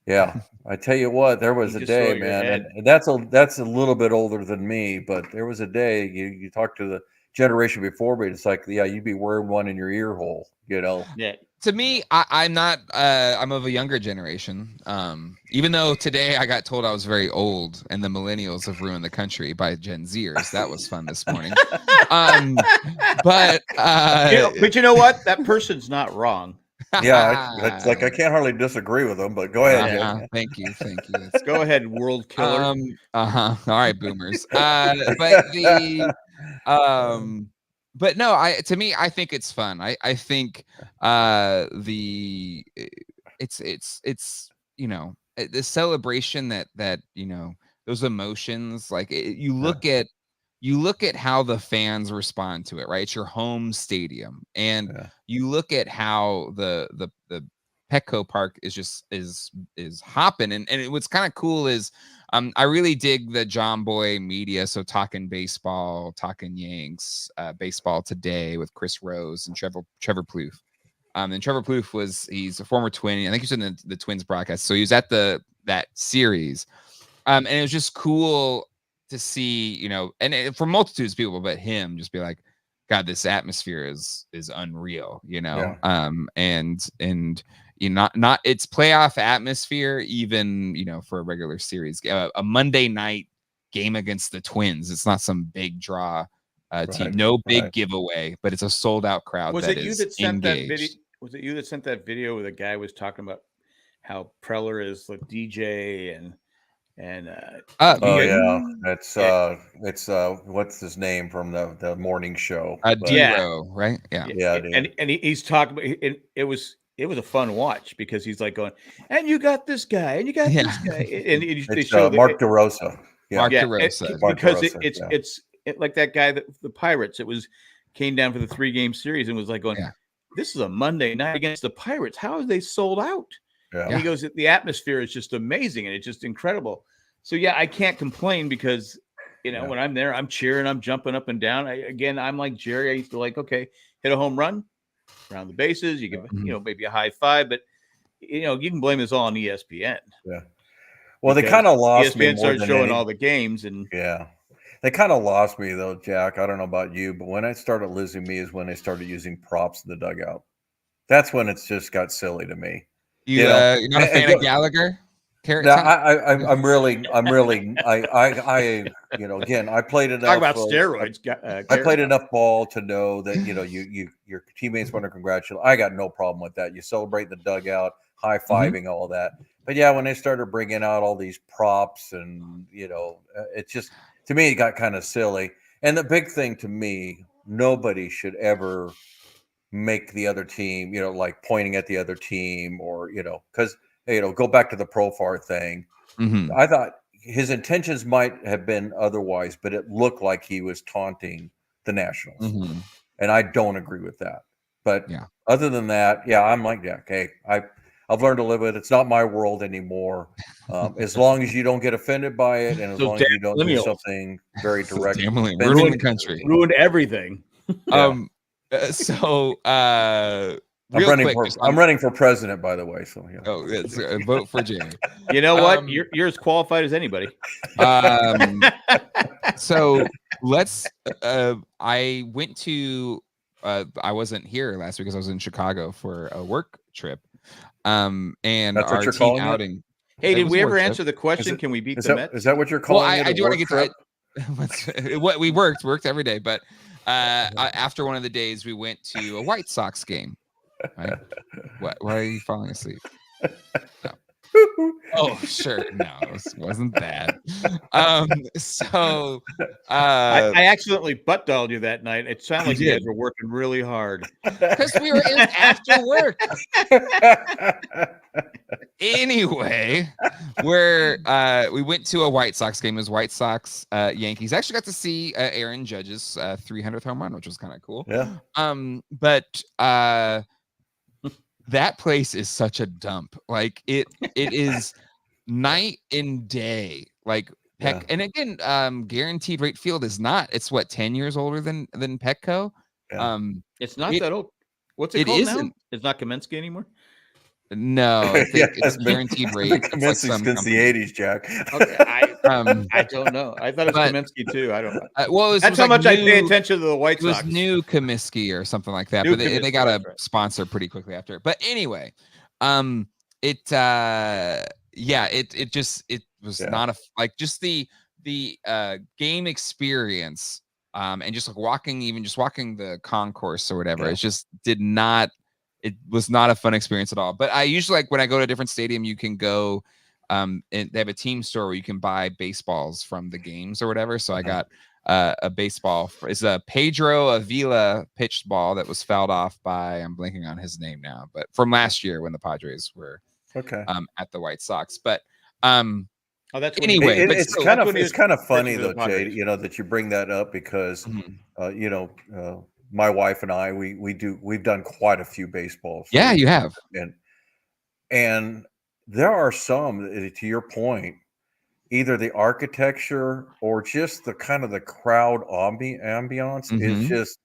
Speaker 3: Yeah, I tell you what, there was a day, man, and that's a little bit older than me, but there was a day you talk to the generation before me, it's like, you'd be wearing one in your ear hole,
Speaker 2: Yeah.
Speaker 1: To me, I'm not. I'm of a younger generation. Even though today I got told I was very old, and the millennials have ruined the country by Gen Zers. That was fun this morning.
Speaker 2: But you know what? That person's not wrong.
Speaker 3: Yeah, it's like I can't hardly disagree with them, but go ahead.
Speaker 1: Thank you.
Speaker 2: Let's go ahead, world killer.
Speaker 1: All right, boomers. But no, to me, I think it's fun. I think it's the celebration that those emotions, like you look at how the fans respond to it, right? It's your home stadium, and you look at how the Petco Park is hopping, and what's kind of cool is I really dig the John Boy media, so talking baseball, talking Yanks, baseball today with Chris Rose and Trevor Plouffe. And Trevor Plouffe he's a former Twin. I think he's in the Twins broadcast, so he was at that series, and it was just cool to see, and for multitudes of people, but him just be like, God, this atmosphere is unreal, and not it's playoff atmosphere, even, for a regular series, a Monday night game against the Twins. It's not some big draw team, no big giveaway, but it's a sold out crowd. Was it you that sent that video?
Speaker 2: Was it you that sent that video where the guy was talking about how Preller is the DJ and
Speaker 3: it's what's his name from the morning show?
Speaker 1: Dero, right? Yeah.
Speaker 2: And he's talking about, and it was a fun watch because he's like going, and you got this guy, and you got this guy, and they show
Speaker 3: Mark DeRosa.
Speaker 1: Mark DeRosa,
Speaker 2: because it's like that guy that the Pirates. It came down for the 3-game series and was like going, this is a Monday night against the Pirates. How are they sold out? Yeah. And he goes, the atmosphere is just amazing and it's just incredible. So I can't complain because when I'm there, I'm cheering, I'm jumping up and down. I'm like Jerry. I used to hit a home run around the bases. You give maybe a high five, but you can blame this all on ESPN.
Speaker 3: Yeah. Well, they kind of lost me.
Speaker 2: ESPN started showing all the games, and
Speaker 3: they They kind of lost me though, Jack. I don't know about you, but when I started losing me is when they started using props in the dugout. That's when it's just got silly to me.
Speaker 1: You're not a fan of Gallagher?
Speaker 3: No, I'm really, again, I played enough.
Speaker 4: Talk about steroids.
Speaker 3: I played enough ball to know that your teammates want to congratulate. I got no problem with that. You celebrate the dugout, high fiving, all that. But yeah, when they started bringing out all these props, and it just, to me, it got kind of silly. And the big thing to me, nobody should ever make the other team, like pointing at the other team, or because. Go back to the Profar thing. I thought his intentions might have been otherwise, but it looked like he was taunting the Nationals. And I don't agree with that. But other than that, I'm like, hey, I've learned to live with it. It's not my world anymore. As long as you don't get offended by it, and as long as you don't do something very direct.
Speaker 1: Ruining the country.
Speaker 4: Ruined everything.
Speaker 3: I'm running for president, by the way. So
Speaker 1: it's vote for Jerry.
Speaker 4: You know what? You're as qualified as anybody.
Speaker 1: So let's. I went to. I wasn't here last week because I was in Chicago for a work trip. And
Speaker 3: that's
Speaker 1: our team outing.
Speaker 4: Hey, did we ever answer the question? Can we beat the Mets?
Speaker 3: Is that what you're calling it?
Speaker 1: I do want to get to what we worked every day, but after one of the days we went to a White Sox game. Right? Why are you falling asleep? No. Oh, sure. No, it wasn't that.
Speaker 4: I accidentally butt dialed you that night. It sounded like you guys were working really hard.
Speaker 1: Because we were in after work. Anyway, we went to a White Sox game. It was White Sox Yankees. I actually got to see Aaron Judge's 300th home run, which was kind of cool.
Speaker 3: Yeah.
Speaker 1: But that place is such a dump. Like it is night and day. Like and again, guaranteed rate field is not. It's 10 years older than Petco.
Speaker 3: Yeah.
Speaker 4: It's not that old. What's it called now? It's not Kaminsky anymore.
Speaker 1: No, I think it's guaranteed rate.
Speaker 3: Kaminsky since the 80s, Jack.
Speaker 4: Okay, I don't know. I thought it was Kaminsky too. I don't know. That's how much I pay attention to the White Sox.
Speaker 1: It was new Kaminsky or something like that, but they got a sponsor pretty quickly after. But anyway, it was not just the game experience, and just like walking the concourse or whatever. It just did not. It was not a fun experience at all. But I usually, like, when I go to a different stadium, you can go, and they have a team store where you can buy baseballs from the games or whatever. So I got a baseball. It's a Pedro Avila pitched ball that was fouled off by, I'm blanking on his name now, but from last year when the Padres were at the White Sox. But
Speaker 4: that's
Speaker 1: anyway.
Speaker 3: It's kind of funny though, Jay, that you bring that up because my wife and I, we've done quite a few baseballs.
Speaker 1: Yeah, you have.
Speaker 3: And there are some, to your point, either the architecture or just the kind of the crowd ambiance is just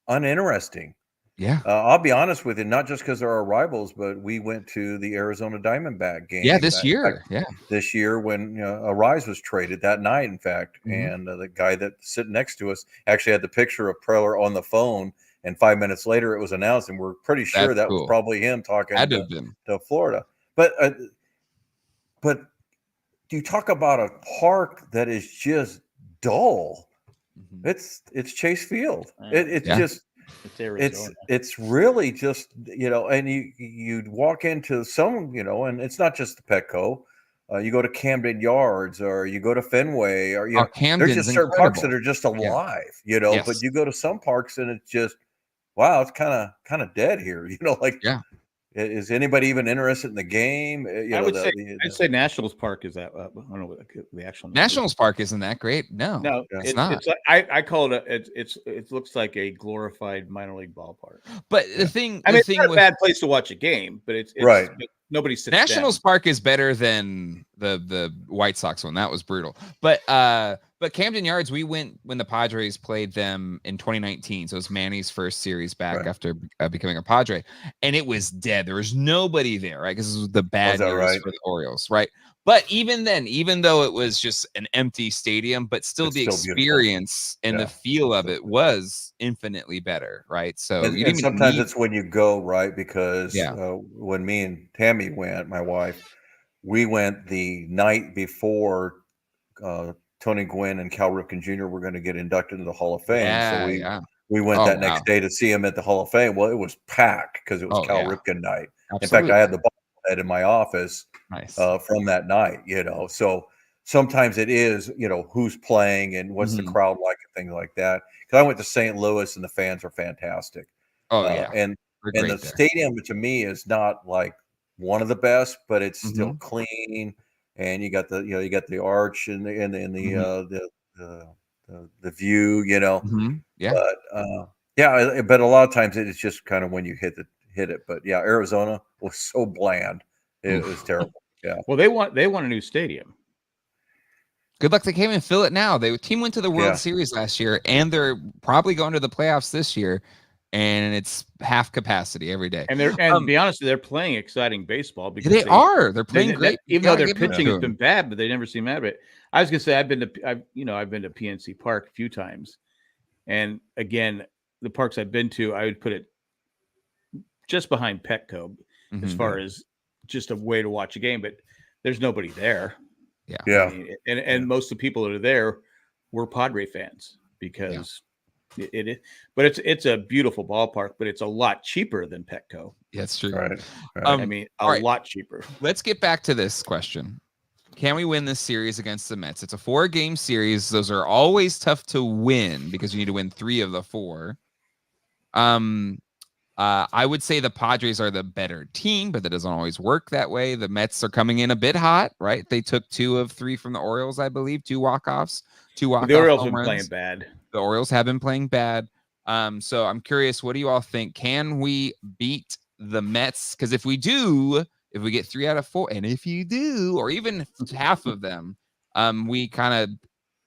Speaker 3: uninteresting.
Speaker 1: Yeah.
Speaker 3: I'll be honest with you, not just because they're our rivals, but we went to the Arizona Diamondback game.
Speaker 1: Yeah, this year.
Speaker 3: This year when Arise was traded that night, in fact. And the guy that's sitting next to us actually had the picture of Preller on the phone. And 5 minutes later, it was announced, and we're pretty sure that was probably him talking to Florida. But you talk about a park that is just dull. It's Chase Field. It's really just, and you walk into some, and it's not just the Petco. You go to Camden Yards, or you go to Fenway, or there's just certain parks that are just alive, But you go to some parks and it's just, wow, it's kind of dead here, Is anybody even interested in the game?
Speaker 4: I'd say Nationals Park is that. I don't know what the actual
Speaker 1: Nationals Park isn't that great. No, it's not.
Speaker 4: It's like, I call it it looks like a glorified minor league ballpark.
Speaker 1: But the thing,
Speaker 4: it's not a bad place to watch a game, but it's
Speaker 3: right.
Speaker 4: Nobody sits
Speaker 1: Nationals
Speaker 4: down.
Speaker 1: Park is better than the White Sox one. That was brutal. But Camden Yards, we went when the Padres played them in 2019. So it was Manny's first series back after becoming a Padre, and it was dead. There was nobody there, right? Because this was the bad news for the Orioles, right? But even then, even though it was just an empty stadium, but still the experience and the feel of it was infinitely better, right? So
Speaker 3: and sometimes it's when you go, right? Because when me and Tammy went, my wife, we went the night before Tony Gwynn and Cal Ripken Jr. were going to get inducted into the Hall of Fame. So we went that next day to see him at the Hall of Fame. Well, it was packed because it was Cal Ripken night. Absolutely. In fact, I had the bobblehead in my office from that night, So sometimes it is, who's playing and what's the crowd like and things like that. Because I went to St. Louis and the fans are fantastic. And the stadium to me is not like one of the best, but it's still clean. And you got the arch and the view, but a lot of times it's just kind of when you hit it. But Arizona was so bland, it was terrible. Yeah.
Speaker 2: Well, they want a new stadium.
Speaker 1: Good luck. They can't even fill it now. The team went to the World Series last year, and they're probably going to the playoffs this year. And it's half capacity every day.
Speaker 2: And to be honest, they're playing exciting baseball because
Speaker 1: they're playing great.
Speaker 2: Even though their pitching has been bad, but they never seem mad at it. I was gonna say I've been to PNC Park a few times, and again, the parks I've been to, I would put it just behind Petco as far as just a way to watch a game, but there's nobody there.
Speaker 3: Yeah.
Speaker 2: I mean, and most of the people that are there were Padre fans because. It is, but it's a beautiful ballpark, but it's a lot cheaper than Petco.
Speaker 1: Yeah, that's true.
Speaker 3: Right.
Speaker 2: I mean, a lot cheaper.
Speaker 1: Let's get back to this question. Can we win this series against the Mets? It's a 4-game series. Those are always tough to win because you need to win 3 of the 4. I would say the Padres are the better team, but that doesn't always work that way. The Mets are coming in a bit hot, right? They took 2 of 3 from the Orioles, I believe, 2 walk-offs. The
Speaker 2: Orioles have been playing bad.
Speaker 1: The Orioles have been playing bad. So I'm curious, what do you all think? Can we beat the Mets? Because if we get 3 out of 4, and if you do, or even half of them, we kind of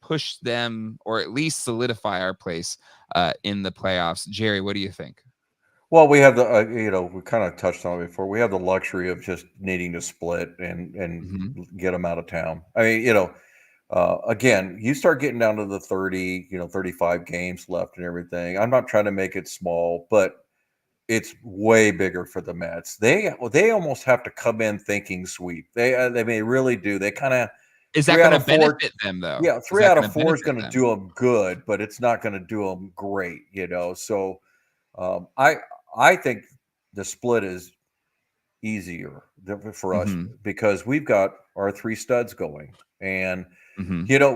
Speaker 1: push them or at least solidify our place in the playoffs. Jerry, what do you think?
Speaker 3: Well, we have the, we kind of touched on it before. We have the luxury of just needing to split and get them out of town. I mean, again, you start getting down to the 30, 35 games left and everything. I'm not trying to make it small, but it's way bigger for the Mets. They almost have to come in thinking sweep. They may really do. They kind of
Speaker 1: is that going to benefit them though?
Speaker 3: Yeah, 3 out of 4 is going to do them good, but it's not going to do them great. So I think the split is easier for us because we've got our 3 studs going. And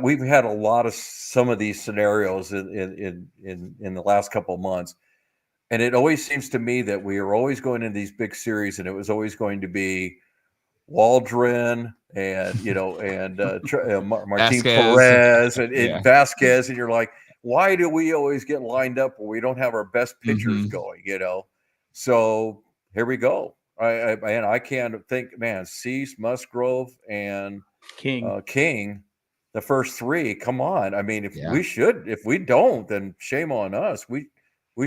Speaker 3: we've had a lot of some of these scenarios in the last couple of months, and it always seems to me that we are always going into these big series, and it was always going to be Waldron and Martin Perez and Vasquez, and you're like, why do we always get lined up when we don't have our best pitchers going? So here we go. I can't think, man. Cease, Musgrove, and King, the first 3. Come on. I mean, if we don't, then shame on us. We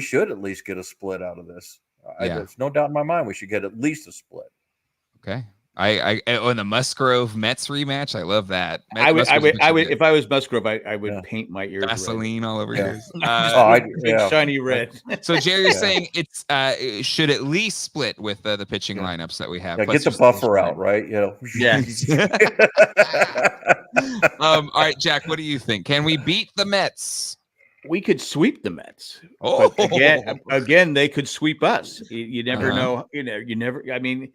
Speaker 3: should at least get a split out of this. There's no doubt in my mind we should get at least a split.
Speaker 1: Okay. I on the Musgrove Mets rematch, I love that.
Speaker 2: I would if I was Musgrove, I would paint my ears
Speaker 1: Vaseline all over yours.
Speaker 2: Shiny red.
Speaker 1: So Jerry's saying it should at least split with the pitching lineups that we have.
Speaker 3: Yeah, get the buffer out, right?
Speaker 2: Yes.
Speaker 1: All right, Jack, what do you think? Can we beat the Mets?
Speaker 2: We could sweep the Mets. But again, they could sweep us. You never know. You never. I mean,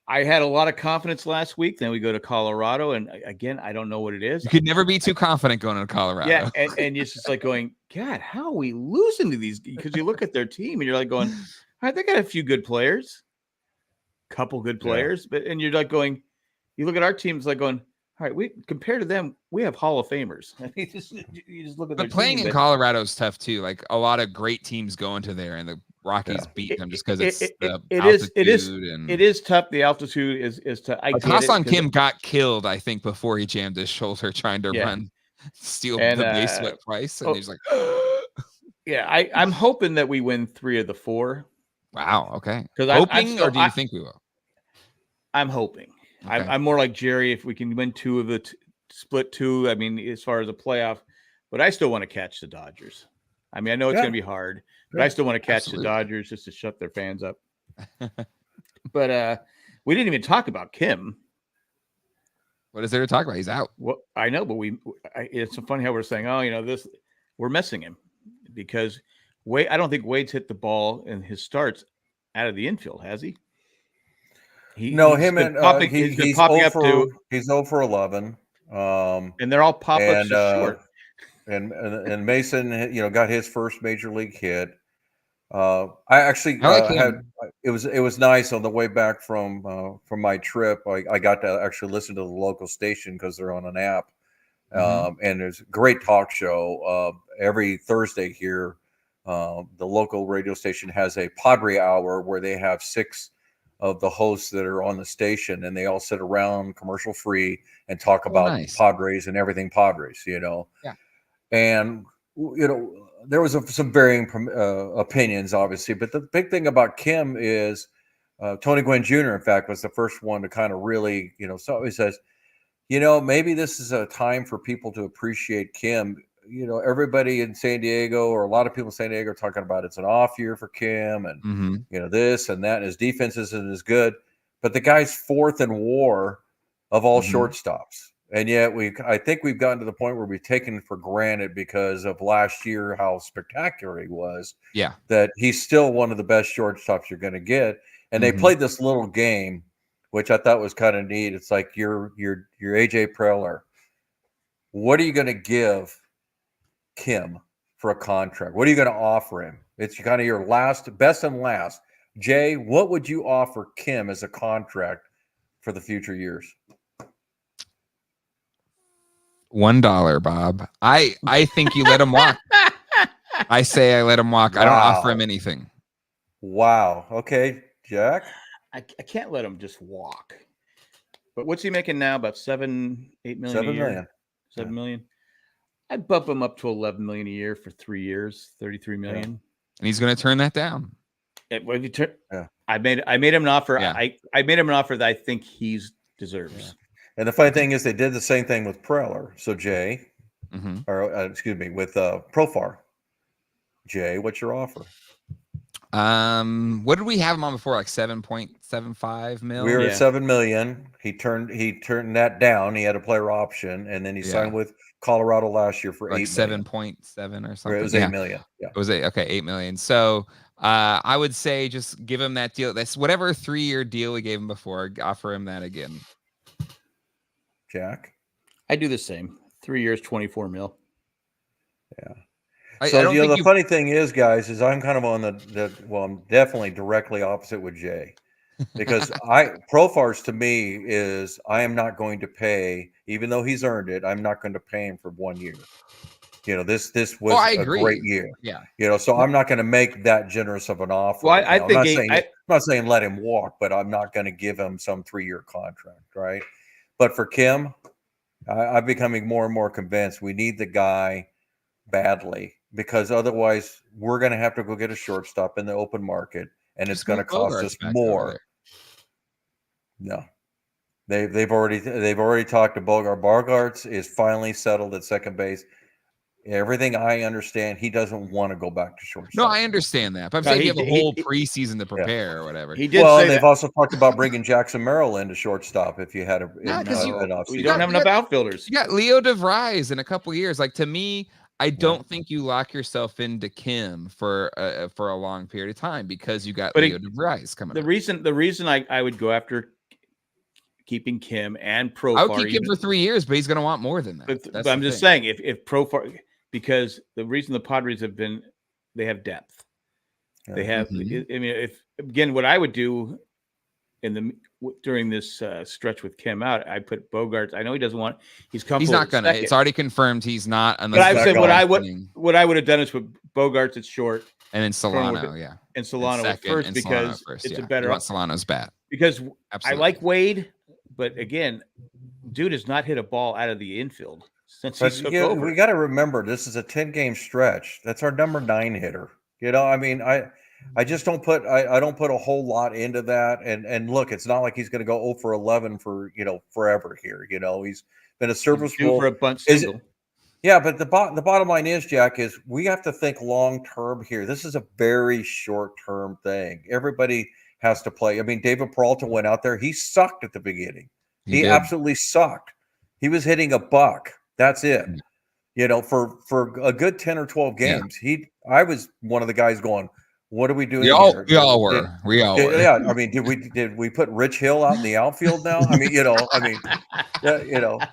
Speaker 2: I had a lot of confidence last week. Then we go to Colorado, and again, I don't know what it is.
Speaker 1: You could never be too confident going to Colorado.
Speaker 2: Yeah, and it's just like going, God, how are we losing to these? Because you look at their team, and you're like going, all right, they got a few good players, couple good players, and you're like going, you look at our teams like going, all right, we compared to them, we have Hall of Famers. I mean, you just look at.
Speaker 1: But playing in Colorado is tough too. Like a lot of great teams go into there, and the Rockies beat them just because
Speaker 2: it is tough. The altitude is tough.
Speaker 1: Hassan Kim got killed, I think, before he jammed his shoulder trying to steal the base with Price, and he's like,
Speaker 2: I'm hoping that we win 3 of the 4.
Speaker 1: Wow. Okay.
Speaker 2: Because
Speaker 1: hoping, or do you think we will?
Speaker 2: I'm hoping. Okay. I'm more like Jerry. If we can win 2 of the split 2, I mean, as far as a playoff, but I still want to catch the Dodgers. I mean, I know it's going to be hard, but I still want to catch the Dodgers just to shut their fans up. But we didn't even talk about Kim.
Speaker 1: What is there to talk about? He's out.
Speaker 2: Well, I know, but it's so funny how we're saying, we're missing him because I don't think Wade's hit the ball in his starts out of the infield, has he?
Speaker 3: He's popping up to. He's 0 for 11.
Speaker 2: And they're all pop-ups short.
Speaker 3: And Mason, got his first major league hit. I had it was nice on the way back from my trip. I got to actually listen to the local station because they're on an app, and there's a great talk show every Thursday here. The local radio station has a Padre hour where they have 6 of the hosts that are on the station, and they all sit around commercial free and talk about Padres and everything Padres. Yeah. And there was some varying opinions, obviously, but the big thing about Kim is Tony Gwynn Jr., in fact, was the first one to kind of really, so he says, maybe this is a time for people to appreciate Kim. Everybody in San Diego, or a lot of people in San Diego, are talking about it's an off year for Kim, and this and that, and his defense isn't as good. But the guy's 4th in WAR of all shortstops. And yet I think we've gotten to the point where we've taken for granted because of last year how spectacular he was.
Speaker 1: Yeah,
Speaker 3: that he's still one of the best shortstops you're going to get. And they played this little game, which I thought was kind of neat. It's like you're AJ Preller. What are you going to give Kim for a contract? What are you going to offer him? It's kind of your best and last. Jay, what would you offer Kim as a contract for the future years?
Speaker 1: $1, Bob. I think you let him walk. I say I let him walk. Wow. I don't offer him anything.
Speaker 3: Wow. Okay, Jack.
Speaker 2: I can't let him just walk. But what's he making now? About 7-8 million.
Speaker 3: 7 million.
Speaker 2: 7 million. I'd bump him up to 11 million a year for 3 years, 33 million. Yeah.
Speaker 1: And he's going to turn that down.
Speaker 2: I made him an offer. Yeah. I made him an offer that I think he deserves. Yeah.
Speaker 3: And the funny thing is, they did the same thing with Preller. So Jay, with Profar. Jay, what's your offer?
Speaker 1: What did we have him on before? Like 7.75 million.
Speaker 3: We were at 7 million. He turned that down. He had a player option, and then he signed with Colorado last year for like
Speaker 1: 7.7 or something.
Speaker 3: It was 8 million. Yeah,
Speaker 1: it was 8 million. So I would say just give him that deal. That's whatever 3-year deal we gave him before. Offer him that again.
Speaker 3: Jack,
Speaker 2: I do the same. 3 years, 24 mil.
Speaker 3: Yeah. So the funny thing is, guys, is I'm kind of on I'm definitely directly opposite with Jay, because Profar's to me is I am not going to pay, even though he's earned it. I'm not going to pay him for 1 year. This was a great year.
Speaker 1: Yeah.
Speaker 3: So I'm not going to make that generous of an offer.
Speaker 2: Well, I'm
Speaker 3: not saying let him walk, but I'm not going to give him some 3-year contract, right? But for Kim, I'm becoming more and more convinced we need the guy badly, because otherwise we're going to have to go get a shortstop in the open market, and it's going to cost us more. No, they've already talked to Bogart. Bogarts is finally settled at second base. Everything I understand, he doesn't want to go back to shortstop.
Speaker 1: No, I understand that. But I'm saying you have a whole preseason to prepare or whatever.
Speaker 2: He did say
Speaker 3: they've also talked about bringing Jackson Merrill into shortstop if you had an offseason.
Speaker 2: You don't have enough outfielders.
Speaker 1: You got Leo DeVries in a couple years. Like, to me, I don't think you lock yourself into Kim for a long period of time because you got Leo DeVries coming.
Speaker 2: The reason I would go after keeping Kim and Profar.
Speaker 1: I would keep him for 3 years, but he's going to want more than that.
Speaker 2: But I'm just saying, if Profar, because the reason the Padres they have depth. They have. I mean, what I would do during this stretch with Kim out, I put Bogarts. I know he doesn't want. He's comfortable.
Speaker 1: He's not gonna. It's already confirmed he's not.
Speaker 2: But I said what I would have done is with Bogarts at short,
Speaker 1: and then Solano,
Speaker 2: and Solano at first, because it's a better.
Speaker 1: You want Solano's bat
Speaker 2: because I like Wade, but again, dude has not hit a ball out of the infield since he took over.
Speaker 3: We got to remember this is a 10-game stretch. That's our number 9 hitter. I mean, I just don't put I don't put a whole lot into that. And look, it's not like he's going to go 0 for 11 for forever here. He's been a serviceable
Speaker 2: for a bunt single.
Speaker 3: Yeah, but the bottom line is, Jack, is we have to think long term here. This is a very short term thing. Everybody has to play. I mean, David Peralta went out there. He sucked at the beginning. He absolutely sucked. He was hitting a buck. That's it. For a good 10 or 12 games, I was one of the guys going, what are we doing here?
Speaker 1: We all were.
Speaker 3: Yeah. I mean, did we put Rich Hill out in the outfield now? I mean,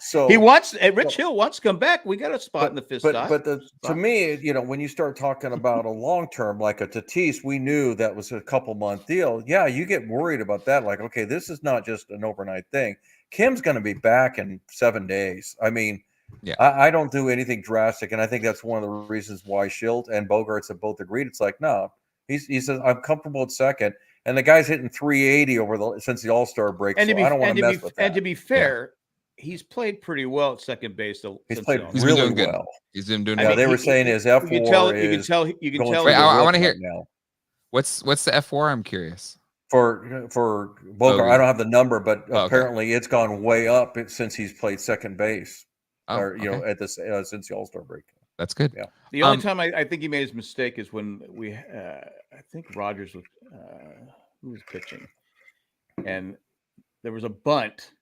Speaker 3: so
Speaker 2: Rich Hill wants to come back. We got a spot in the fifth spot.
Speaker 3: But to me, when you start talking about a long term, like a Tatis, we knew that was a couple month deal. Yeah, you get worried about that. Like, okay, this is not just an overnight thing. Kim's going to be back in 7 days. I mean, I don't do anything drastic, and I think that's one of the reasons why Schilt and Bogaerts have both agreed. It's like, no. He says, I'm comfortable at second. And the guy's hitting 380 since the All-Star break. I don't want to mess with that.
Speaker 2: And to be fair, he's played pretty well at second base.
Speaker 3: He's played really well.
Speaker 1: He's been doing
Speaker 3: good. Yeah, they were saying his F4
Speaker 2: you can tell.
Speaker 1: Wait, I want to hear now. What's the F4? I'm curious.
Speaker 3: For Bogart, I don't have the number, but apparently it's gone way up since he's played second base. Since the All-Star break.
Speaker 1: That's good.
Speaker 3: Yeah.
Speaker 2: The only time I think he made his mistake is when I think Rogers was who was pitching, and there was a bunt,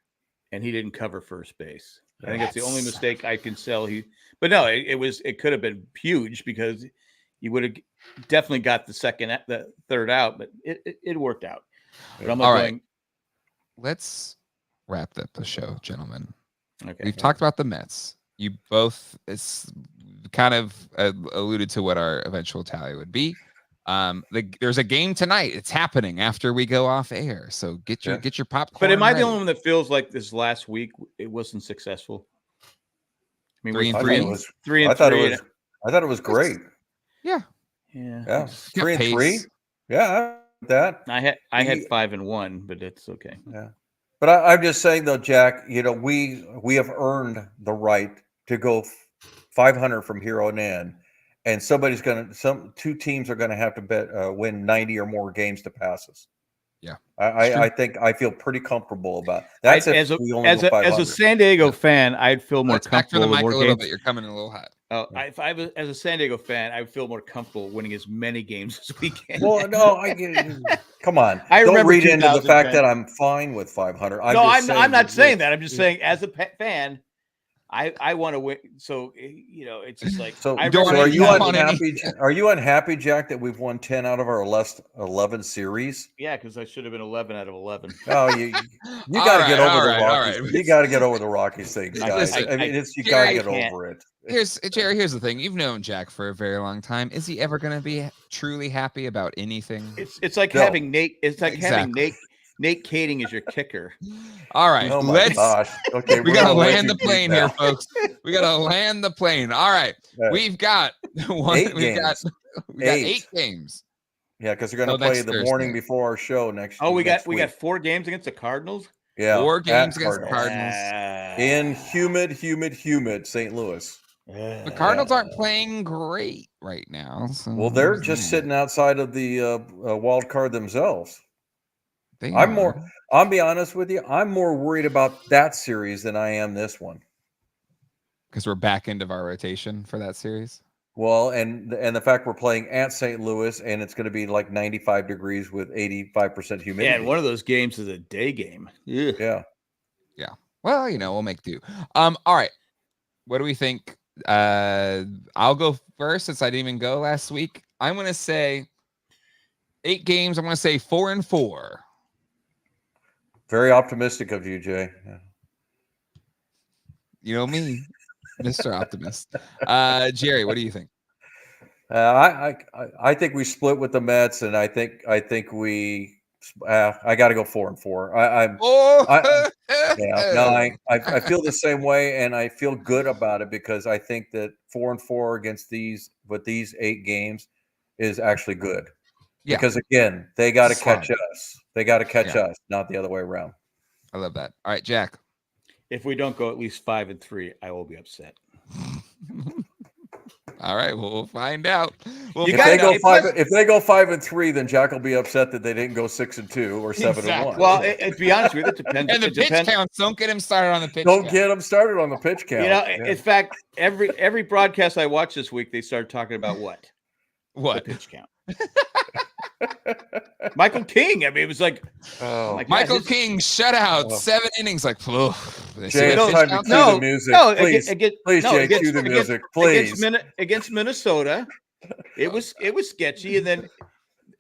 Speaker 2: and he didn't cover first base. I think that's the only mistake I can tell. But no, it could have been huge because he would have definitely got the third out, but it worked out. But I'm
Speaker 1: all right. Let's wrap up the show, gentlemen. Okay. We've talked about the Mets. You both kind of alluded to what our eventual tally would be. There's a game tonight. It's happening after we go off air. So get your popcorn.
Speaker 2: But am I the only one that feels like this last week it wasn't successful?
Speaker 1: I mean, 3-3.
Speaker 2: 3-3.
Speaker 3: I thought it was great.
Speaker 1: Yeah.
Speaker 3: 3-3. Yeah, that.
Speaker 2: I had 5-1, but it's okay.
Speaker 3: Yeah. But I'm just saying though, Jack, we have earned the right to go 500 from here on in, and two teams are going to have to win 90 or more games to pass us.
Speaker 1: Yeah,
Speaker 3: I think I feel pretty comfortable about that.
Speaker 2: As a San Diego fan, I'd feel more comfortable. Back
Speaker 1: to the mic a little bit. You're coming in a little hot.
Speaker 2: Oh, as a San Diego fan, I would feel more comfortable winning as many games as we can.
Speaker 3: Well, no, come on. Don't read into the fact that I'm fine with 500.
Speaker 2: I'm not saying that. I'm just saying, as a fan, I want to win. So it's just like.
Speaker 3: So are you unhappy? Are you unhappy, Jack, that we've won 10 out of our 11 series?
Speaker 2: Yeah, because I should have been 11 out of 11.
Speaker 3: Oh, you got to get over the Rockies. Right. You got to get over the Rockies thing, guys. I mean, you got to get over it.
Speaker 1: Jerry, here's the thing. You've known Jack for a very long time. Is he ever going to be truly happy about anything?
Speaker 2: It's like having Nate. It's like having Nate Kading as your kicker.
Speaker 1: All right.
Speaker 3: Oh my gosh. Okay.
Speaker 1: We got to land the plane here, folks. We got to land the plane. All right. We've got we got 8 games.
Speaker 3: Yeah, because they're going to play the morning before our show next.
Speaker 2: Oh, we got 4 games against the Cardinals.
Speaker 3: Yeah,
Speaker 1: 4 games against the Cardinals
Speaker 3: in humid St. Louis.
Speaker 1: The Cardinals aren't playing great right now. So
Speaker 3: well, they're just sitting outside of the wild card themselves. I'll be honest with you. I'm more worried about that series than I am this one.
Speaker 1: Because we're back into our rotation for that series.
Speaker 3: Well, and the fact we're playing at St. Louis and it's going to be like 95 degrees with 85% humidity.
Speaker 2: Yeah, and one of those games is a day game.
Speaker 3: Yeah.
Speaker 1: Well, we'll make do. All right. What do we think? I'll go first since I didn't even go last week. I'm going to say 8 games. I'm going to say 4-4.
Speaker 3: Very optimistic of you, Jay. Yeah.
Speaker 1: You know me, Mr. Optimist. Jerry, what do you think?
Speaker 3: I think we split with the Mets, and I think we. I got to go 4-4. I feel the same way, and I feel good about it because I think that 4-4 against these 8 games is actually good. Yeah. Because again, they got to catch us. They got to catch us, not the other way around.
Speaker 1: I love that. All right, Jack.
Speaker 2: If we don't go at least 5-3, I will be upset.
Speaker 1: All right, we'll find out.
Speaker 3: Well, if they go 5-3, then Jack will be upset that they didn't go 6-2 or 7-1.
Speaker 2: Well, to be honest with you, it depends.
Speaker 1: And the pitch counts. Don't get him started on the pitch.
Speaker 3: Don't get him started on the pitch count.
Speaker 2: In fact, every broadcast I watched this week, they started talking about what?
Speaker 1: What?
Speaker 2: The pitch count. Michael King. I mean, it was like,
Speaker 1: Michael King shutout, 7 innings. Like,
Speaker 3: Jay, it's time to cue the music. Please, Jay, cue the music, please.
Speaker 2: Against Minnesota, it was sketchy, and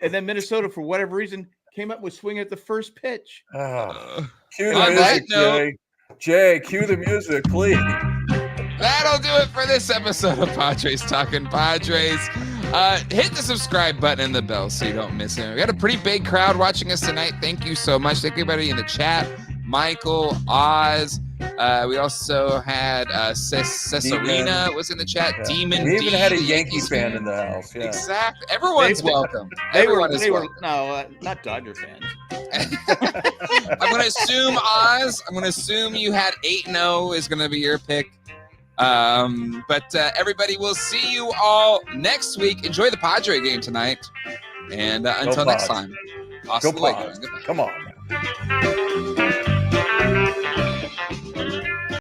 Speaker 2: then Minnesota, for whatever reason, came up with swing at the first pitch.
Speaker 3: Cue the music, Jay. Jay, cue the music, please.
Speaker 1: That'll do it for this episode of Padres Talking Padres. Hit the subscribe button and the bell so you don't miss it. We got a pretty big crowd watching us tonight. Thank you so much. Thank everybody in the chat. Michael, Oz. We also had Cesarina was in the chat.
Speaker 3: Yeah.
Speaker 1: Demon.
Speaker 3: We even had a Yankee fan in the house. Yeah.
Speaker 1: Exactly. Everyone's welcome.
Speaker 2: Everyone is welcome. No, not Dodger fans.
Speaker 1: I'm going to assume, Oz, I'm going to assume you had 8-0 is going to be your pick. But everybody, will see you all next week. Enjoy the Padre game tonight. And until next time.
Speaker 3: Go Padres. Come on.